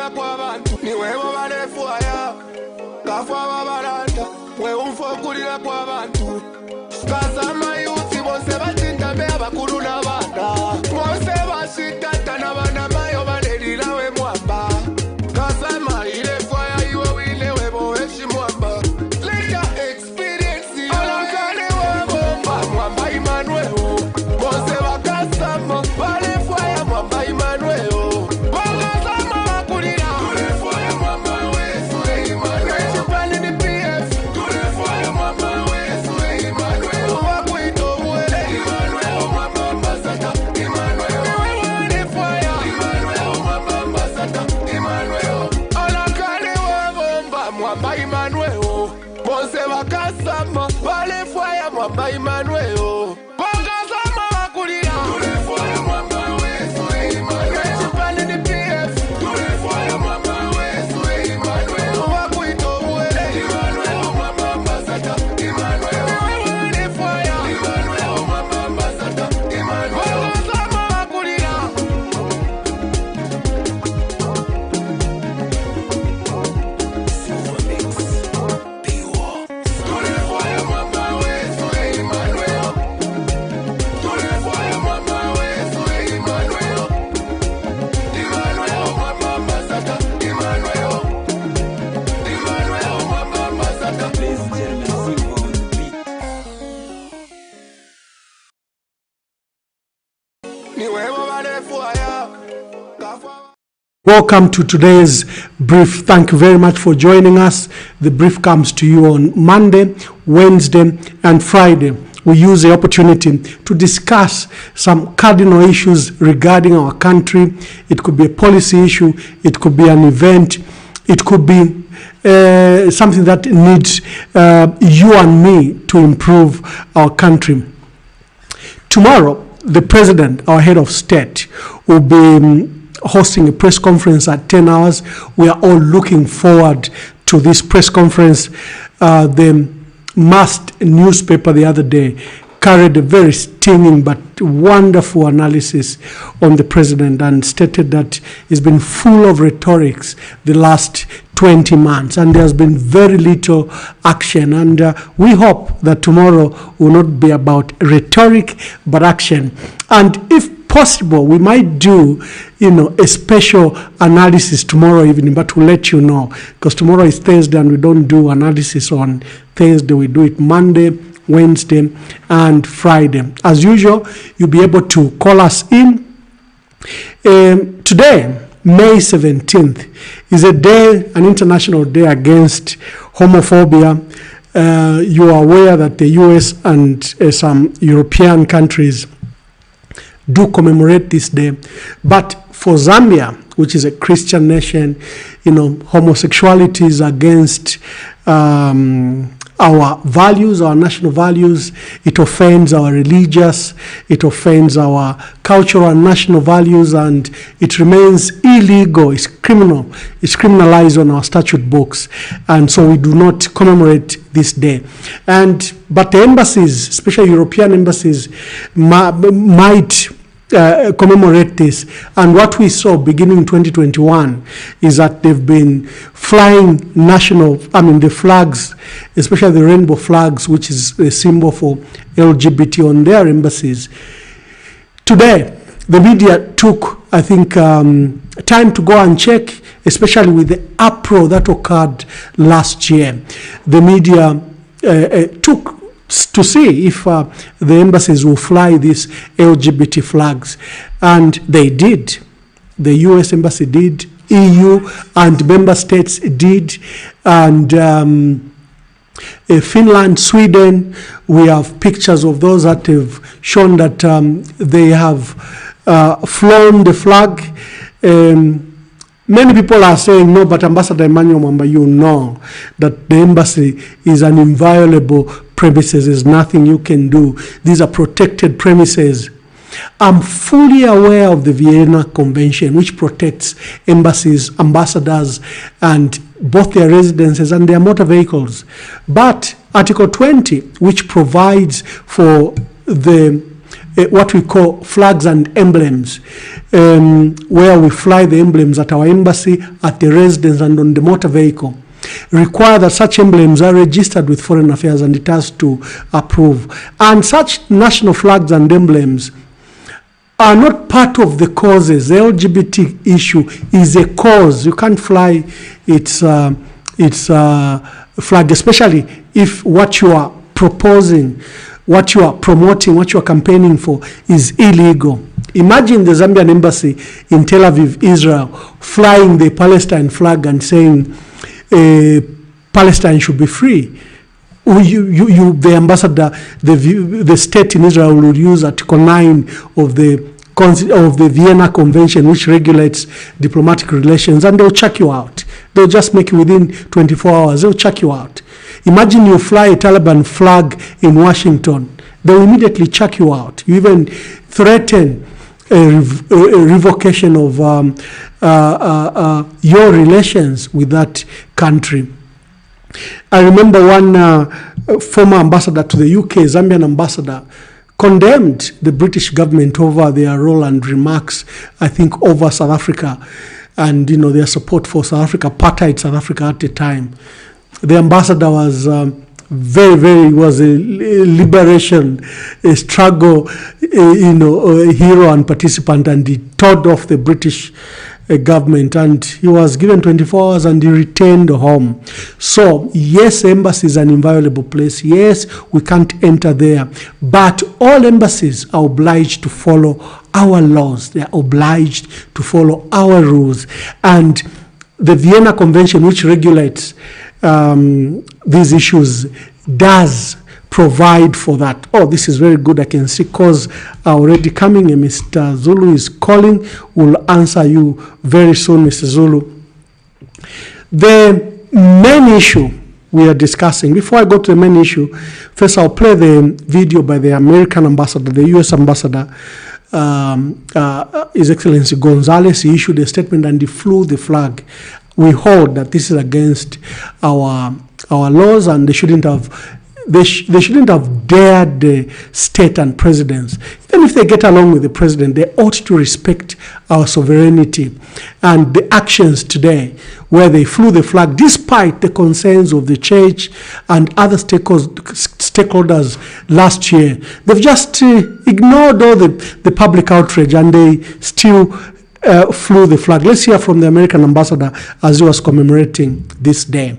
kulira kwa bantu ni wewe balefuaya kafa babalanda wewe mfo kulira kwa bantu kasama yusi bose batinda be abakulu n'abana bose bashitata n'abana bayo balerira we mwamba kasama ile fire iwe wile we boeshi mwamba leka experience alakale we bomba mwamba Emmanuel bose bakasama bale fire mwamba Emmanuel bakasama bakulira tule fire mwamba wesu Emmanuel chipani ni PF tule fire mwamba wesu Emmanuel wakwito mwele Emmanuel mwamba mbasata Emmanuel wale fire Emmanuel mwamba mbasata Emmanuel alakale we bomba mwamba Emmanuel bose bakasama bale fire mwamba Emmanuel bakasama bakulira tule fire mwamba wesu Emmanuel chipani ni PF tule fire mwamba wesu Emmanuel wakwito mwele Emmanuel mwamba mbasata Emmanuel wale fire Emmanuel mwamba mbasata Emmanuel bakasama bakulira tule fire mwamba wesu Emmanuel tule fire mwamba wesu Emmanuel Emmanuel mwamba mbasata Emmanuel Emmanuel mwamba mbasata ni wewe balefuaya kafa. Welcome to today's brief. Thank you very much for joining us. The brief comes to you on Monday, Wednesday, and Friday. We use the opportunity to discuss some cardinal issues regarding our country. It could be a policy issue, it could be an event, it could be something that needs you and me to improve our country. Tomorrow, the president, our head of state, will be hosting a press conference at 10 hours. We are all looking forward to this press conference. The Must newspaper the other day carried a very stinging but wonderful analysis on the president and stated that he's been full of rhetorics the last 20 months and there's been very little action, and we hope that tomorrow will not be about rhetoric but action. And if possible, we might do a special analysis tomorrow evening, but we'll let you know, because tomorrow is Thursday and we don't do analysis on Thursday. We do it Monday, Wednesday, and Friday. As usual, you'll be able to call us in. Today, May 17th, is a day, an international day against homophobia. You are aware that the US and some European countries do commemorate this day. But for Zambia, which is a Christian nation, homosexuality is against our values, our national values. It offends our religious, it offends our cultural and national values, and it remains illegal. It's criminal. It's criminalized on our statute books, and so we do not commemorate this day. But the embassies, especially European embassies, might commemorate this. And what we saw beginning in 2021 is that they've been flying the flags, especially the rainbow flags, which is a symbol for LGBT, on their embassies. Today, the media took, I think, time to go and check, especially with the uproar that occurred last year. The media took to see if the embassies will fly these LGBT flags. And they did. The US embassy did, EU and member states did, and Finland, Sweden, we have pictures of those that have shown that they have flown the flag. Many people are saying, no, but Ambassador Emmanuel Mwamba, you know that the embassy is an inviolable premises. There's nothing you can do. These are protected premises. I'm fully aware of the Vienna Convention, which protects embassies, ambassadors, and both their residences and their motor vehicles. But Article 20, which provides for the what we call flags and emblems, where we fly the emblems at our embassy, at the residence, and on the motor vehicle, require that such emblems are registered with Foreign Affairs, and it has to approve. And such national flags and emblems are not part of the causes. The LGBT issue is a cause. You can't fly its flag, especially if what you are proposing, what you are promoting, what you are campaigning for is illegal. Imagine the Zambian embassy in Tel Aviv, Israel, flying the Palestine flag and saying Palestine should be free. The ambassador, the state in Israel will use Article 9 of the Vienna Convention, which regulates diplomatic relations, and they'll chuck you out. They'll just make you within 24 hours. They'll chuck you out. Imagine you fly a Taliban flag in Washington. They'll immediately chuck you out. You even threaten a revocation of your relations with that country. I remember one former ambassador to the UK, Zambian ambassador, condemned the British government over their role and remarks, I think, over South Africa and, their support for South Africa, apartheid South Africa at the time. The ambassador was was a liberation, a struggle, a hero and participant, and he told off the British government, and he was given 24 hours and he returned home. So yes, embassy is an inviolable place. Yes, we can't enter there, but all embassies are obliged to follow our laws. They are obliged to follow our rules, and the Vienna Convention, which regulates these issues, does provide for that. Oh, this is very good. I can see calls are already coming. Mr. Zulu is calling. We'll answer you very soon, Mr. Zulu. The main issue we are discussing, before I go to the main issue, first I'll play the video by the American ambassador, the U.S. ambassador, His Excellency Gonzalez. He issued a statement and he flew the flag. We hold that this is against our laws, and they shouldn't have dared the state and presidents. Even if they get along with the president, they ought to respect our sovereignty. And the actions today, where they flew the flag, despite the concerns of the church and other stakeholders last year, they've just ignored all the public outrage, and they still flew the flag. Let's hear from the American ambassador as he was commemorating this day.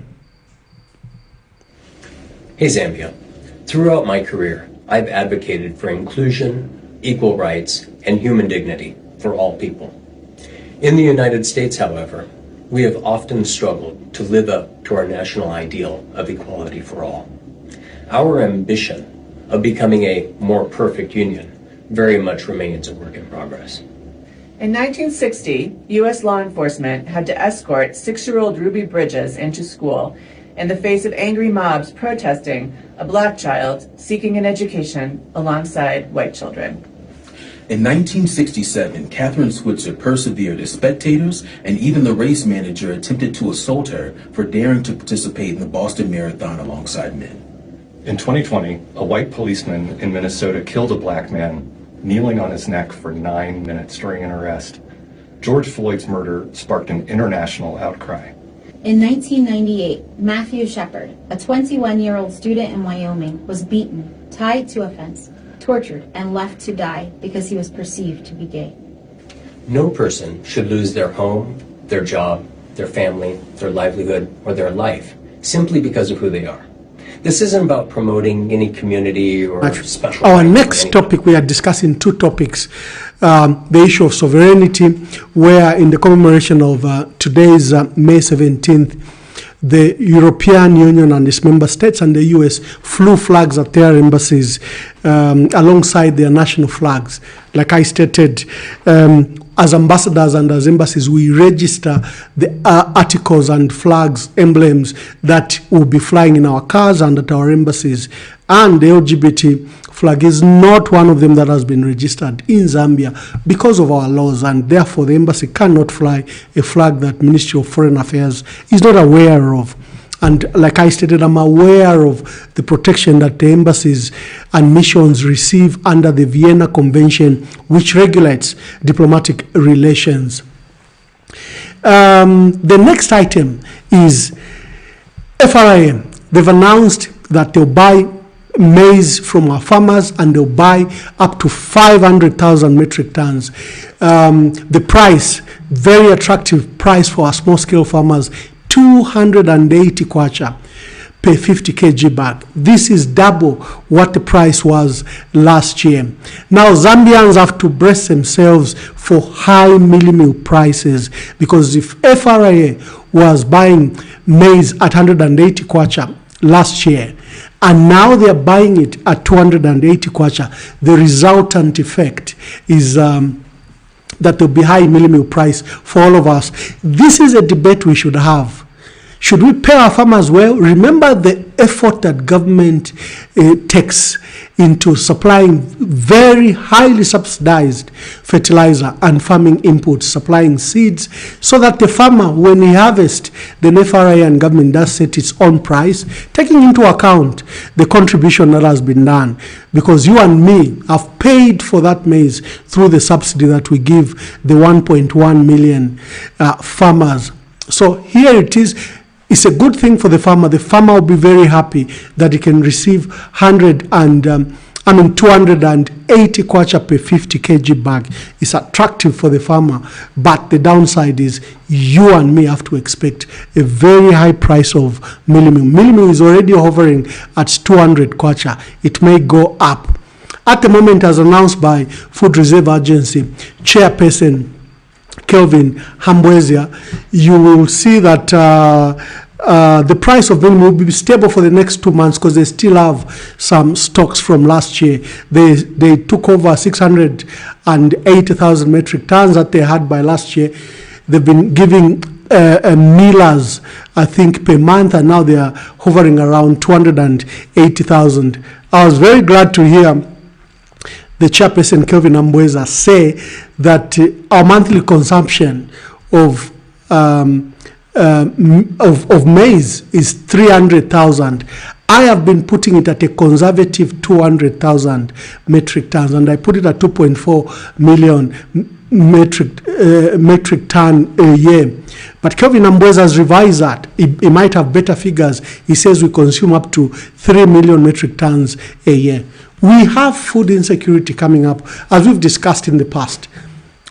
Hey Zambia, throughout my career, I've advocated for inclusion, equal rights, and human dignity for all people. In the United States, however, we have often struggled to live up to our national ideal of equality for all. Our ambition of becoming a more perfect union very much remains a work in progress. In 1960, U.S. law enforcement had to escort 6-year-old Ruby Bridges into school in the face of angry mobs protesting a black child seeking an education alongside white children. In 1967, Catherine Switzer persevered as spectators, and even the race manager attempted to assault her for daring to participate in the Boston Marathon alongside men. In 2020, a white policeman in Minnesota killed a black man kneeling on his neck for 9 minutes during an arrest. George Floyd's murder sparked an international outcry. In 1998, Matthew Shepard, a 21-year-old student in Wyoming, was beaten, tied to a fence, tortured, and left to die because he was perceived to be gay. No person should lose their home, their job, their family, their livelihood, or their life simply because of who they are. This isn't about promoting any community or special. Our next topic, we are discussing two topics. The issue of sovereignty, where in the commemoration of today's May 17th, the European Union and its member states and the US flew flags at their embassies alongside their national flags. Like I stated, as ambassadors and as embassies, we register the articles and flags, emblems that will be flying in our cars and at our embassies. And the LGBT flag is not one of them that has been registered in Zambia because of our laws, and therefore the embassy cannot fly a flag that Ministry of Foreign Affairs is not aware of. And like I stated, I'm aware of the protection that the embassies and missions receive under the Vienna Convention, which regulates diplomatic relations. The next item is FRA. They've announced that they'll buy maize from our farmers, and they'll buy up to 500,000 metric tons. The price, very attractive price for our small-scale farmers, 280 kwacha per 50 kg bag. This is double what the price was last year. Now Zambians have to brace themselves for high mealie-meal prices, because if FRA was buying maize at 180 kwacha last year, and now they are buying it at 280 kwacha, the resultant effect is that there will be high mealie-meal price for all of us. This is a debate we should have. Should we pay our farmers well? Remember the effort that government takes into supplying very highly subsidized fertilizer and farming inputs, supplying seeds, so that the farmer, when he harvests, the FRA and government does set its own price, taking into account the contribution that has been done. Because you and me have paid for that maize through the subsidy that we give the 1.1 million farmers. So here it is. It's a good thing for the farmer. The farmer will be very happy that he can receive 280 kwacha per 50 kg bag. It's attractive for the farmer, but the downside is you and me have to expect a very high price of mealie-meal. Mealie-meal is already hovering at 200 kwacha. It may go up. At the moment, as announced by Food Reserve Agency Chairperson Kelvin Hambwezia, you will see that the price of mealie-meal will be stable for the next 2 months, because they still have some stocks from last year. They took over 680,000 metric tons that they had by last year. They've been giving millers, I think, per month, and now they are hovering around 280,000. I was very glad to hear the chairperson Kelvin Hambwezia say that our monthly consumption of maize is 300,000. I have been putting it at a conservative 200,000 metric tons, and I put it at 2.4 million metric ton a year. But Kelvin Hambwezia has revised that. He might have better figures. He says we consume up to 3 million metric tons a year. We have food insecurity coming up, as we've discussed in the past.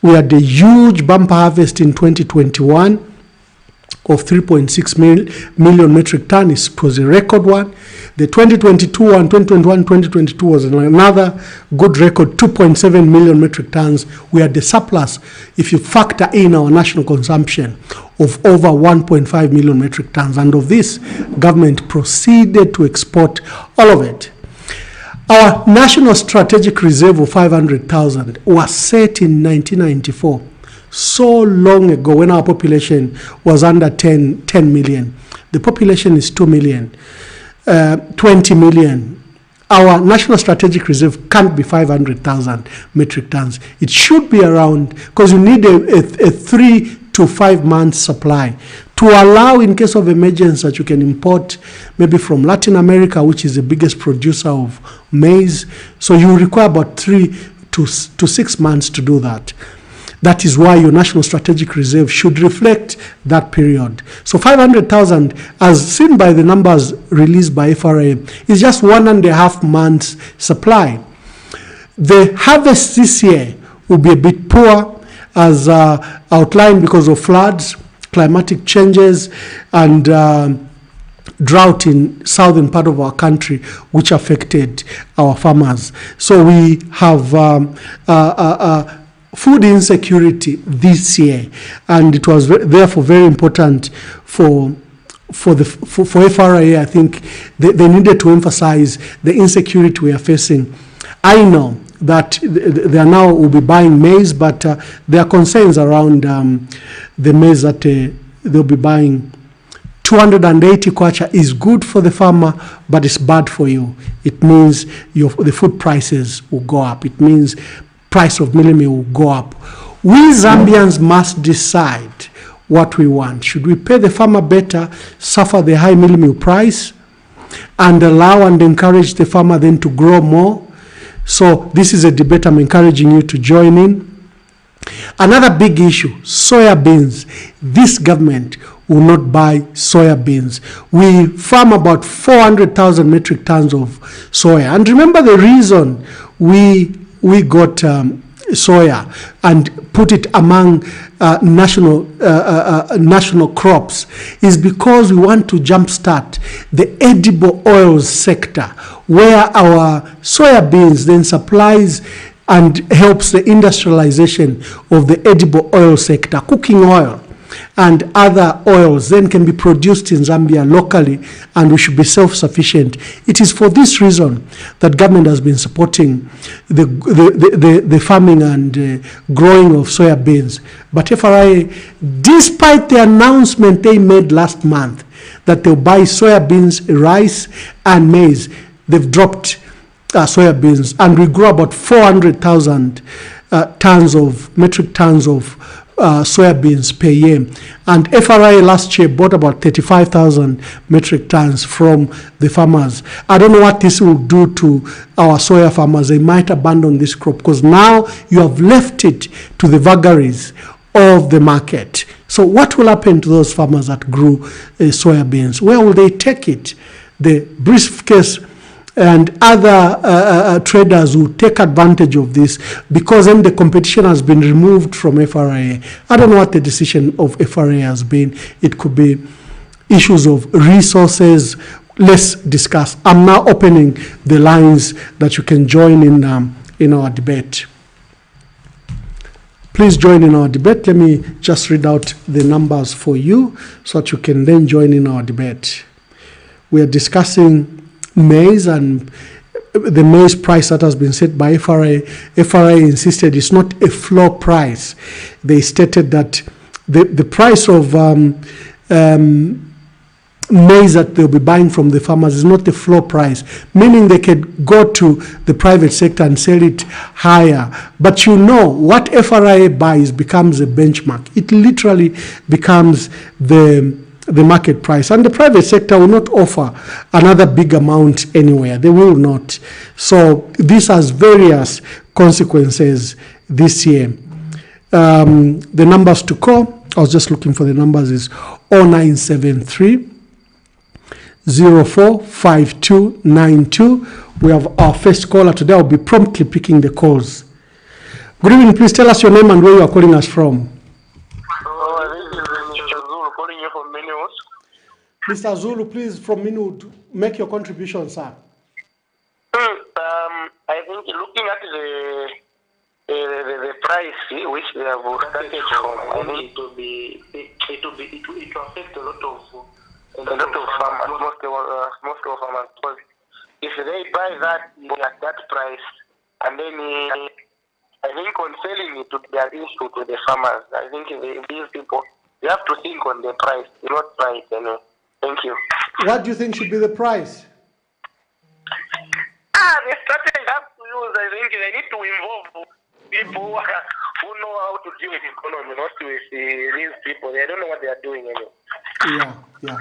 We had a huge bumper harvest in 2021 of 3.6 million metric tons. It was a record one. The 2022 and 2022 was another good record, 2.7 million metric tons. We had the surplus, if you factor in our national consumption, of over 1.5 million metric tons. And of this, government proceeded to export all of it. Our National Strategic Reserve of 500,000 was set in 1994, so long ago, when our population was under 10 million. The population is 2 million, 20 million. Our National Strategic Reserve can't be 500,000 metric tons. It should be around, because you need a 3 to 5 months supply to allow, in case of emergency, that you can import maybe from Latin America, which is the biggest producer of maize. So you require about 3 to 6 months to do that. That is why your National Strategic Reserve should reflect that period. So 500,000, as seen by the numbers released by FRA, is just 1.5 months supply. The harvest this year will be a bit poor, as outlined, because of floods, climatic changes, and drought in southern part of our country, which affected our farmers. So we have food insecurity this year, and it was therefore very important for FRA. I think they needed to emphasize the insecurity we are facing. I know that they are now will be buying maize, but there are concerns around the maize that they'll be buying. 280 kwacha is good for the farmer, but it's bad for you. It means the food prices will go up. It means price of mealie-meal will go up. We Zambians must decide what we want. Should we pay the farmer better, suffer the high mealie-meal price, and allow and encourage the farmer then to grow more? So this is a debate I'm encouraging you to join in. Another big issue, soya beans. This government will not buy soya beans. We farm about 400,000 metric tons of soya. And remember, the reason we got soya and put it among national crops is because we want to jumpstart the edible oils sector, where our soya beans then supplies and helps the industrialization of the edible oil sector. Cooking oil and other oils then can be produced in Zambia locally, and we should be self-sufficient. It is for this reason that government has been supporting the farming and growing of soya beans. But FRA, despite the announcement they made last month that they'll buy soya beans, rice, and maize, they've dropped soya beans, and we grow about 400,000 metric tons of soya beans per year. And FRA last year bought about 35,000 metric tons from the farmers. I don't know what this will do to our soya farmers. They might abandon this crop because now you have left it to the vagaries of the market. So what will happen to those farmers that grew soya beans? Where will they take it? The briefcase and other traders will take advantage of this, because then the competition has been removed from FRA. I don't know what the decision of FRA has been. It could be issues of resources. Let's discuss. I'm now opening the lines that you can join in our debate. Please join in our debate. Let me just read out the numbers for you so that you can then join in our debate. We are discussing maize and the maize price that has been set by FRA. FRA insisted it's not a floor price. They stated that the price of maize that they'll be buying from the farmers is not the floor price, meaning they could go to the private sector and sell it higher. But you know, what FRA buys becomes a benchmark. It literally becomes the market price, and the private sector will not offer another big amount anywhere. They will not. So this has various consequences this year. The numbers to call, I was just looking for the numbers, is 0973 045292. We have our first caller today. I'll be promptly picking the calls. Good evening. Please tell us your name and where you are calling us from. Mr. Zulu, please, from Minwood, make your contribution, sir. I think looking at the price which they have started from, I think it will affect a lot of farmers, most of farmers. Because if they buy that at that price, and then I think on selling it to their issue to the farmers, I think these people, they have to think on the price, not price, you know. Thank you. What do you think should be the price? The strategy they have to use, I think they need to involve people who know how to deal with economy, not with these people. They don't know what they are doing anyway. Yeah.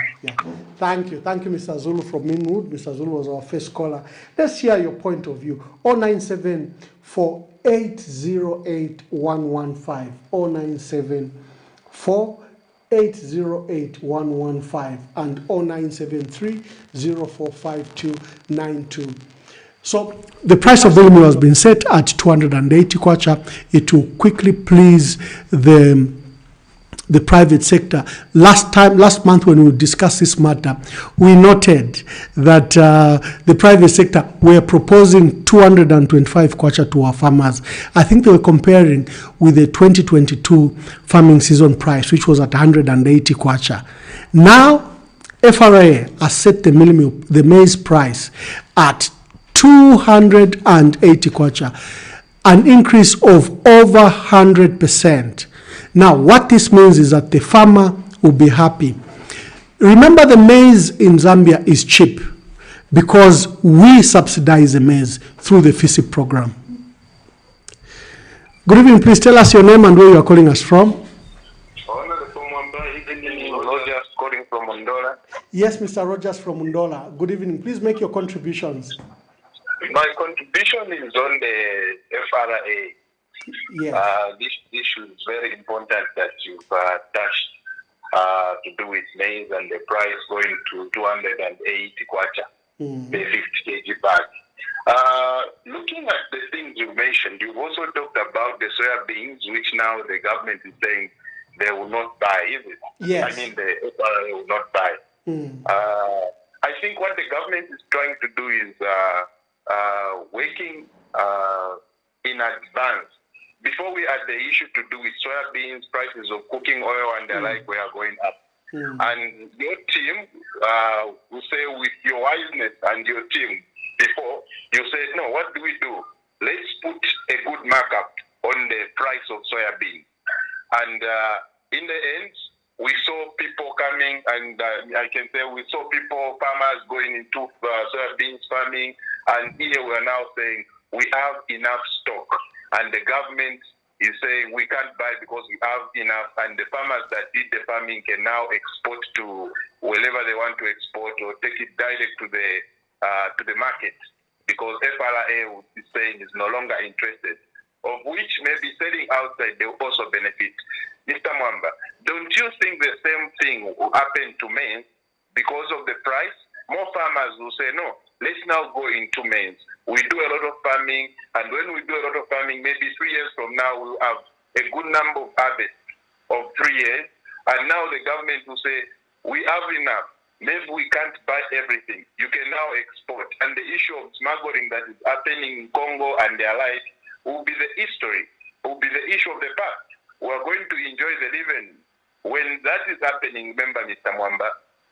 Thank you, Mr. Zulu from Minwood. Mr. Zulu was our first caller. Let's hear your point of view. 097 808 115. 097 808 115 and 0973 045292. So the price of mealie-meal has been set at 280 kwacha. It will quickly please the private sector. Last month when we discussed this matter, we noted that the private sector were proposing 225 kwacha to our farmers. I think they were comparing with the 2022 farming season price, which was at 180 kwacha. Now, FRA has set the mealie-meal, the maize price at 280 kwacha, an increase of over 100%. Now, what this means is that the farmer will be happy. Remember, the maize in Zambia is cheap because we subsidize the maize through the FISIP program. Good evening. Please tell us your name and where you are calling us from. Rogers calling from Mondola. Yes, Mr. Rogers from Mundola. Good evening. Please make your contributions. My contribution is on the FRA. Yes. This issue is very important that you've touched to do with maize and the price going to 280 kwacha, the 50 kg bag. Looking at the things you mentioned, you've also talked about the soya beans, which now the government is saying they will not buy, is it? Yes. I mean, the FRA will not buy. I think what the government is trying to do is working in advance. Before we had the issue to do with soya beans, prices of cooking oil and the like were going up. And your team will say, with your wiseness and your team, before you said, no, what do we do? Let's put a good markup on the price of soya beans. And in the end, we saw people coming, and I can say we saw people, farmers going into soya beans farming, and here we are now saying we have enough stock, and the government is saying we can't buy because we have enough, and the farmers that did the farming can now export to wherever they want to export or take it direct to the market, because FRA is saying is no longer interested, of which maybe selling outside they will also benefit. Mr. Mwamba, don't you think the same thing will happen to maize because of the price? More farmers will say, no, let's now go into maize. We do a lot of farming, and when we do a lot of farming, maybe 3 years from now, we'll have a good number of harvests of 3 years, and now the government will say, we have enough. Maybe we can't buy everything. You can now export. And the issue of smuggling that is happening in Congo and their like will be the history, will be the issue of the past. We are going to enjoy the living. When that is happening, remember, Mr. Mwamba,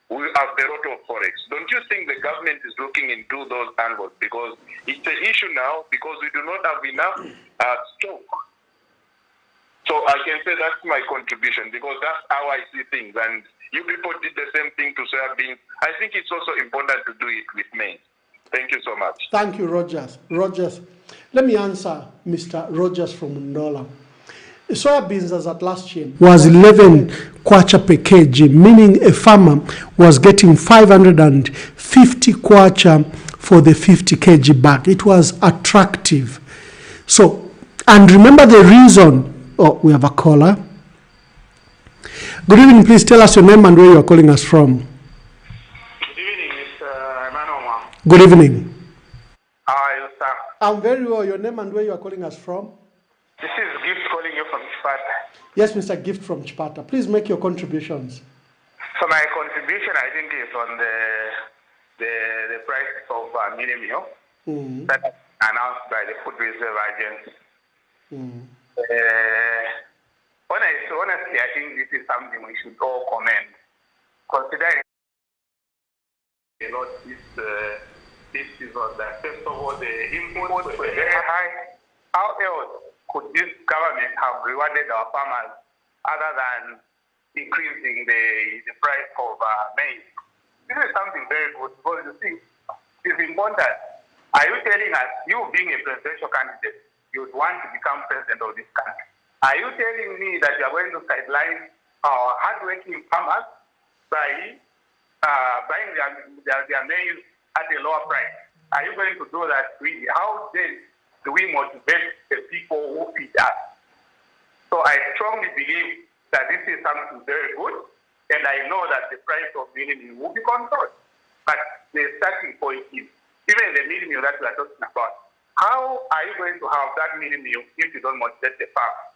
we have a lot of forex. Don't you think the government is looking into those angles? Because it's an issue now because we do not have enough stock. So I can say that's my contribution because that's how I see things. And you people did the same thing to soya beans. I think it's also important to do it with maize. Thank you so much. Thank you, Rogers. Rogers, let me answer Mr. Rogers from Mundola. Soya beans as at last year was 11 kwacha per kg, meaning a farmer was getting 550 kwacha for the 50 kg bag. It was attractive. So, and remember the reason, oh, we have a caller. Good evening, please tell us your name and where you are calling us from. Good evening, Mr. Emmanuel. Good evening. How are you, sir? I'm very well. Your name and where you are calling us from? This is Gift calling you from Chipata. Yes, Mr. Gift from Chipata. Please make your contributions. So my contribution, I think, is on the price of mealie-meal that was announced by the Food Reserve Agency. Honestly, I think this is something we should all commend, considering a lot this season that first of all the inputs were very high. How else could this government have rewarded our farmers other than increasing the price of maize? This is something very good because you see, it's important. Are you telling us, you being a presidential candidate, you would want to become president of this country? Are you telling me that you are going to sideline our hardworking farmers by buying their maize at a lower price? Are you going to do that really? How then do we motivate the people who feed us? So I strongly believe that this is something very good, and I know that the price of mealie-meal will be controlled. But the starting point is, even the mealie-meal that we are talking about, how are you going to have that mealie-meal if you don't motivate the farmer?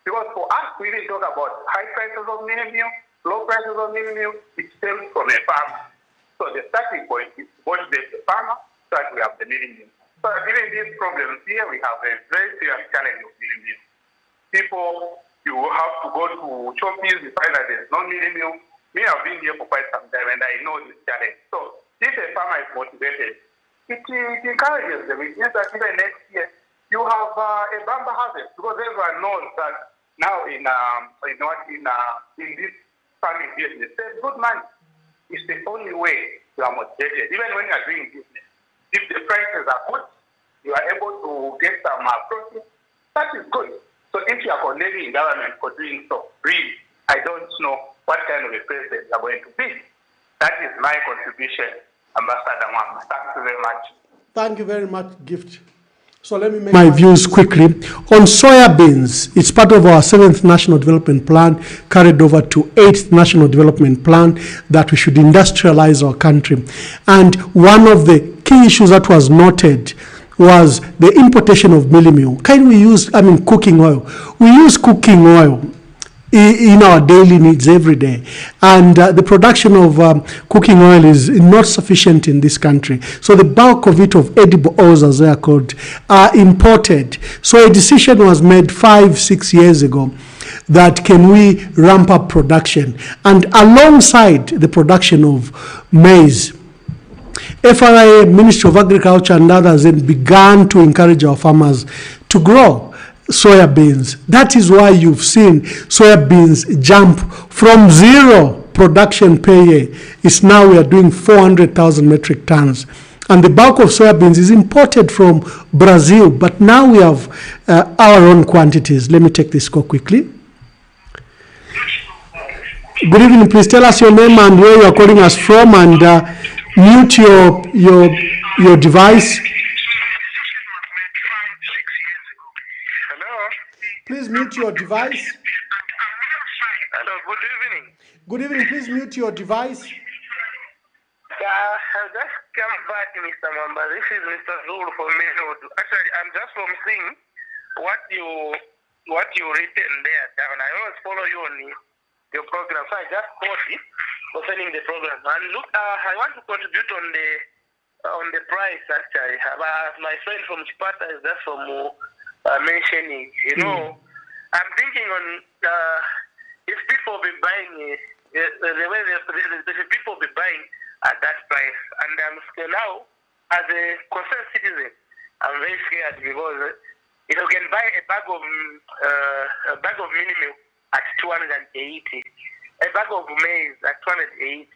Because for us to even talk about high prices of mealie-meal, low prices of mealie-meal, it stems from a farmer. So the starting point is to motivate the farmer so that we have the mealie-meal. So given these problems here, we have a very serious challenge of mealie-meal. People, you have to go to Choppies, you find that there's no mealie-meal. Me, I've been here for quite some time and I know this challenge. So if a farmer is motivated, it encourages them. It means that even next year, you have a bumper harvest because everyone knows that now in this farming business, there's good money. It's the only way you are motivated. Even when you are doing business, if the prices are good, you are able to get some profit. That is good. So if you are condemning government for doing so, really, I don't know what kind of a president you are going to be. That is my contribution, Ambassador Mwamba. Thank you very much. Thank you very much, Gift. So let me make my views quickly. On soya beans, it's part of our 7th National Development Plan, carried over to 8th National Development Plan, that we should industrialize our country. And one of the key issues that was noted was the importation of mealie-meal. Can we use, cooking oil? We use cooking oil in our daily needs every day, and the production of cooking oil is not sufficient in this country. So the bulk of it, of edible oils as they are called, are imported. So a decision was made 5-6 years ago that can we ramp up production, and alongside the production of maize, FRA, Ministry of Agriculture and others then began to encourage our farmers to grow soya beans. That is why you've seen soya beans jump from 0 production per year. It's now we are doing 400,000 metric tons. And the bulk of soya beans is imported from Brazil, but now we have our own quantities. Let me take this call quickly. Good evening. Please tell us your name and where you are calling us from, and mute your device. Please mute your device. Hello, good evening. Good evening. Please mute your device. I've just come back, Mr. Mwamba. This is Mr. Zulu from Maize. Actually, I'm just from seeing what you written there down. I always follow you on your program, so I just caught it concerning the program. And look, I want to contribute on the price. Actually, my friend from Chipata is just from mentioning. I'm thinking on if people be buying the way the people be buying at that price, and I'm still now as a concerned citizen, I'm very scared because if you can buy a bag of mealie-meal at 280, a bag of maize at 280.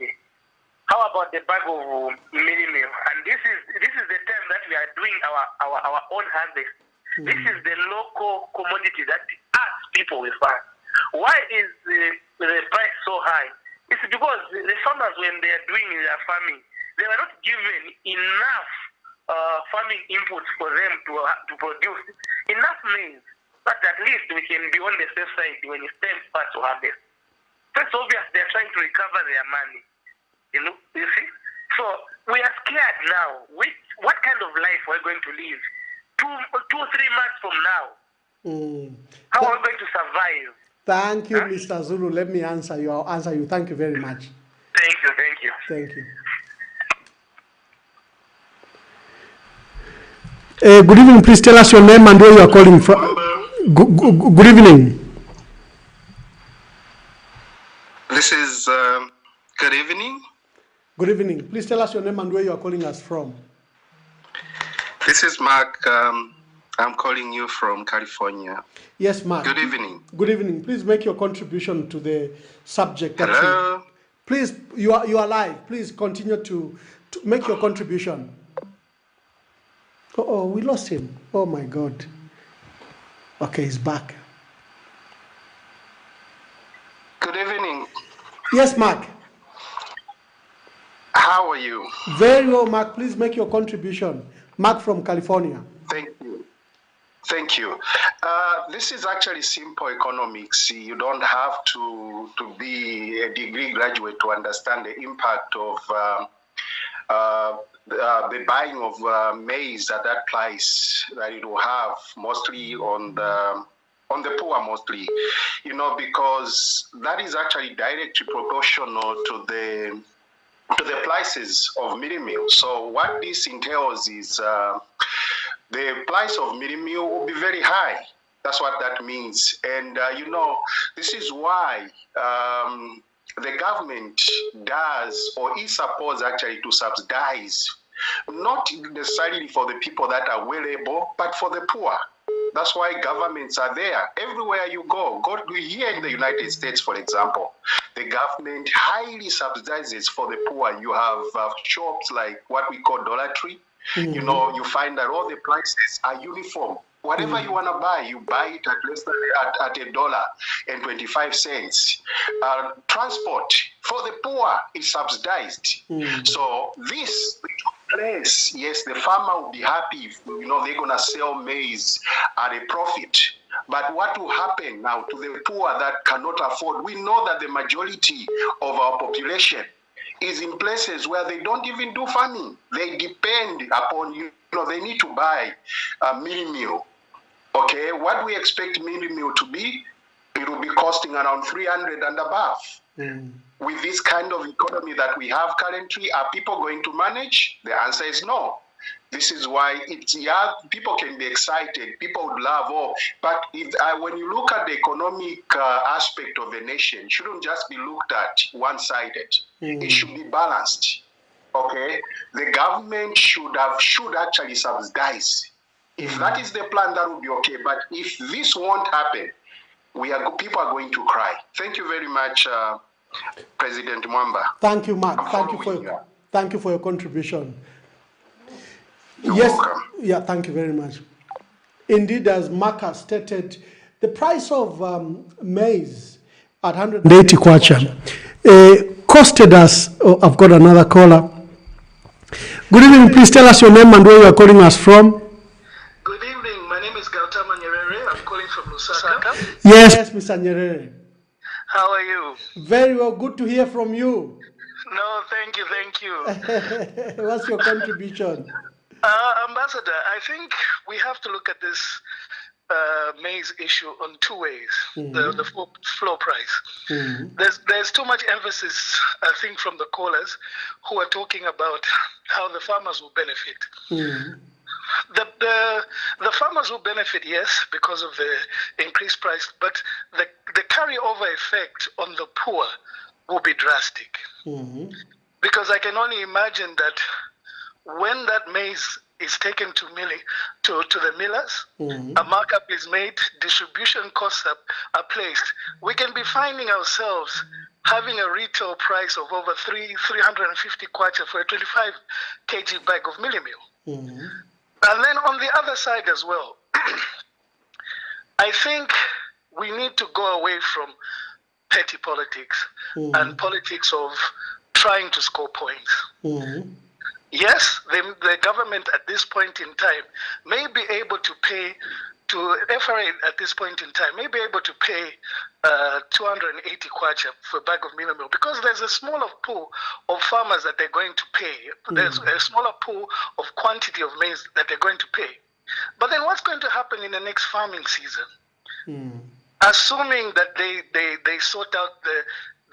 How about the bag of mealie-meal? And this is the time that we are doing our own harvest. This is the local commodity that us people will find. Why is the price so high? It's because the farmers, when they are doing their farming, they were not given enough farming inputs for them to produce enough maize, but at least we can be on the safe side when it's time for us to harvest. So it's obvious they're trying to recover their money. You see? So we are scared now. What kind of life we're going to live 2 or 3 months from now? How are we going to survive? Thank you, Mr. Zulu. Let me answer you. I'll answer you. Thank you very much. Thank you. Thank you. Thank you. Good evening. Please tell us your name and where you are calling from. Good evening. This is good evening. Good evening. Please tell us your name and where you are calling us from. This is Mark. I'm calling you from California. Yes, Mark. Good evening. Good evening. Please make your contribution to the subject. Hello. Please, you are live. Please continue to make your contribution. Oh, we lost him. Oh my God. Okay, he's back. Good evening. Yes, Mark. How are you? Very well, Mark. Please make your contribution. Mark from California. Thank you. Thank you. This is actually simple economics. You don't have to be a degree graduate to understand the impact of the buying of maize at that price that it will have, mostly on the poor, mostly, because that is actually directly proportional to the prices of mealie-meal. So what this entails is the price of mealie-meal will be very high. That's what that means. And, this is why the government does or is supposed actually to subsidize, not necessarily for the people that are well able, but for the poor. That's why governments are there. Everywhere you go here in the United States, for example, the government highly subsidizes for the poor. You have shops like what we call Dollar Tree. You find that all the prices are uniform Whatever you want to buy, you buy it at less than at $1.25. Transport for the poor is subsidized. So this place, yes, the farmer will be happy if, they're gonna sell maize at a profit. But what will happen now to the poor that cannot afford? We know that the majority of our population is in places where they don't even do farming. They depend upon, they need to buy a mealie-meal. Okay, what we expect mealie-meal to be, it will be costing around 300 and above. With this kind of economy that we have currently, are people going to manage? The answer is no. This is why people can be excited, people would love but when you look at the economic aspect of the nation, it shouldn't just be looked at one-sided. It should be balanced. Okay, the government should actually subsidize. If that is the plan, that would be okay. But if this won't happen, people are going to cry. Thank you very much, President Mwamba. Thank you, Mark. Thank you for your contribution. You're welcome. Yeah, thank you very much. Indeed, as Mark has stated, the price of maize at 180 kwacha costed us. I've got another caller. Good evening. Please tell us your name and where you are calling us from. Good evening. My name is Gautama Nyerere. I'm calling from Lusaka. Yes, Mr. Nyerere. How are you? Very well. Good to hear from you. No, thank you. What's your contribution? Ambassador, I think we have to look at this maize issue on two ways. The floor price. There's too much emphasis, I think, from the callers who are talking about how the farmers will benefit. The farmers will benefit, yes, because of the increased price, but the carryover effect on the poor will be drastic. Because I can only imagine that when that maize is taken to the millers, a markup is made, distribution costs are placed, we can be finding ourselves having a retail price of over 350 kwacha for a 25 kg bag of mealie-meal. And then on the other side as well, I think we need to go away from petty politics and politics of trying to score points. Yes, the government at this point in time may be able to pay to FRA at this point in time may be able to pay 280 kwacha for a bag of mealie-meal because there's a smaller pool of farmers that they're going to pay. There's a smaller pool of quantity of maize that they're going to pay. But then what's going to happen in the next farming season? Assuming that they sort out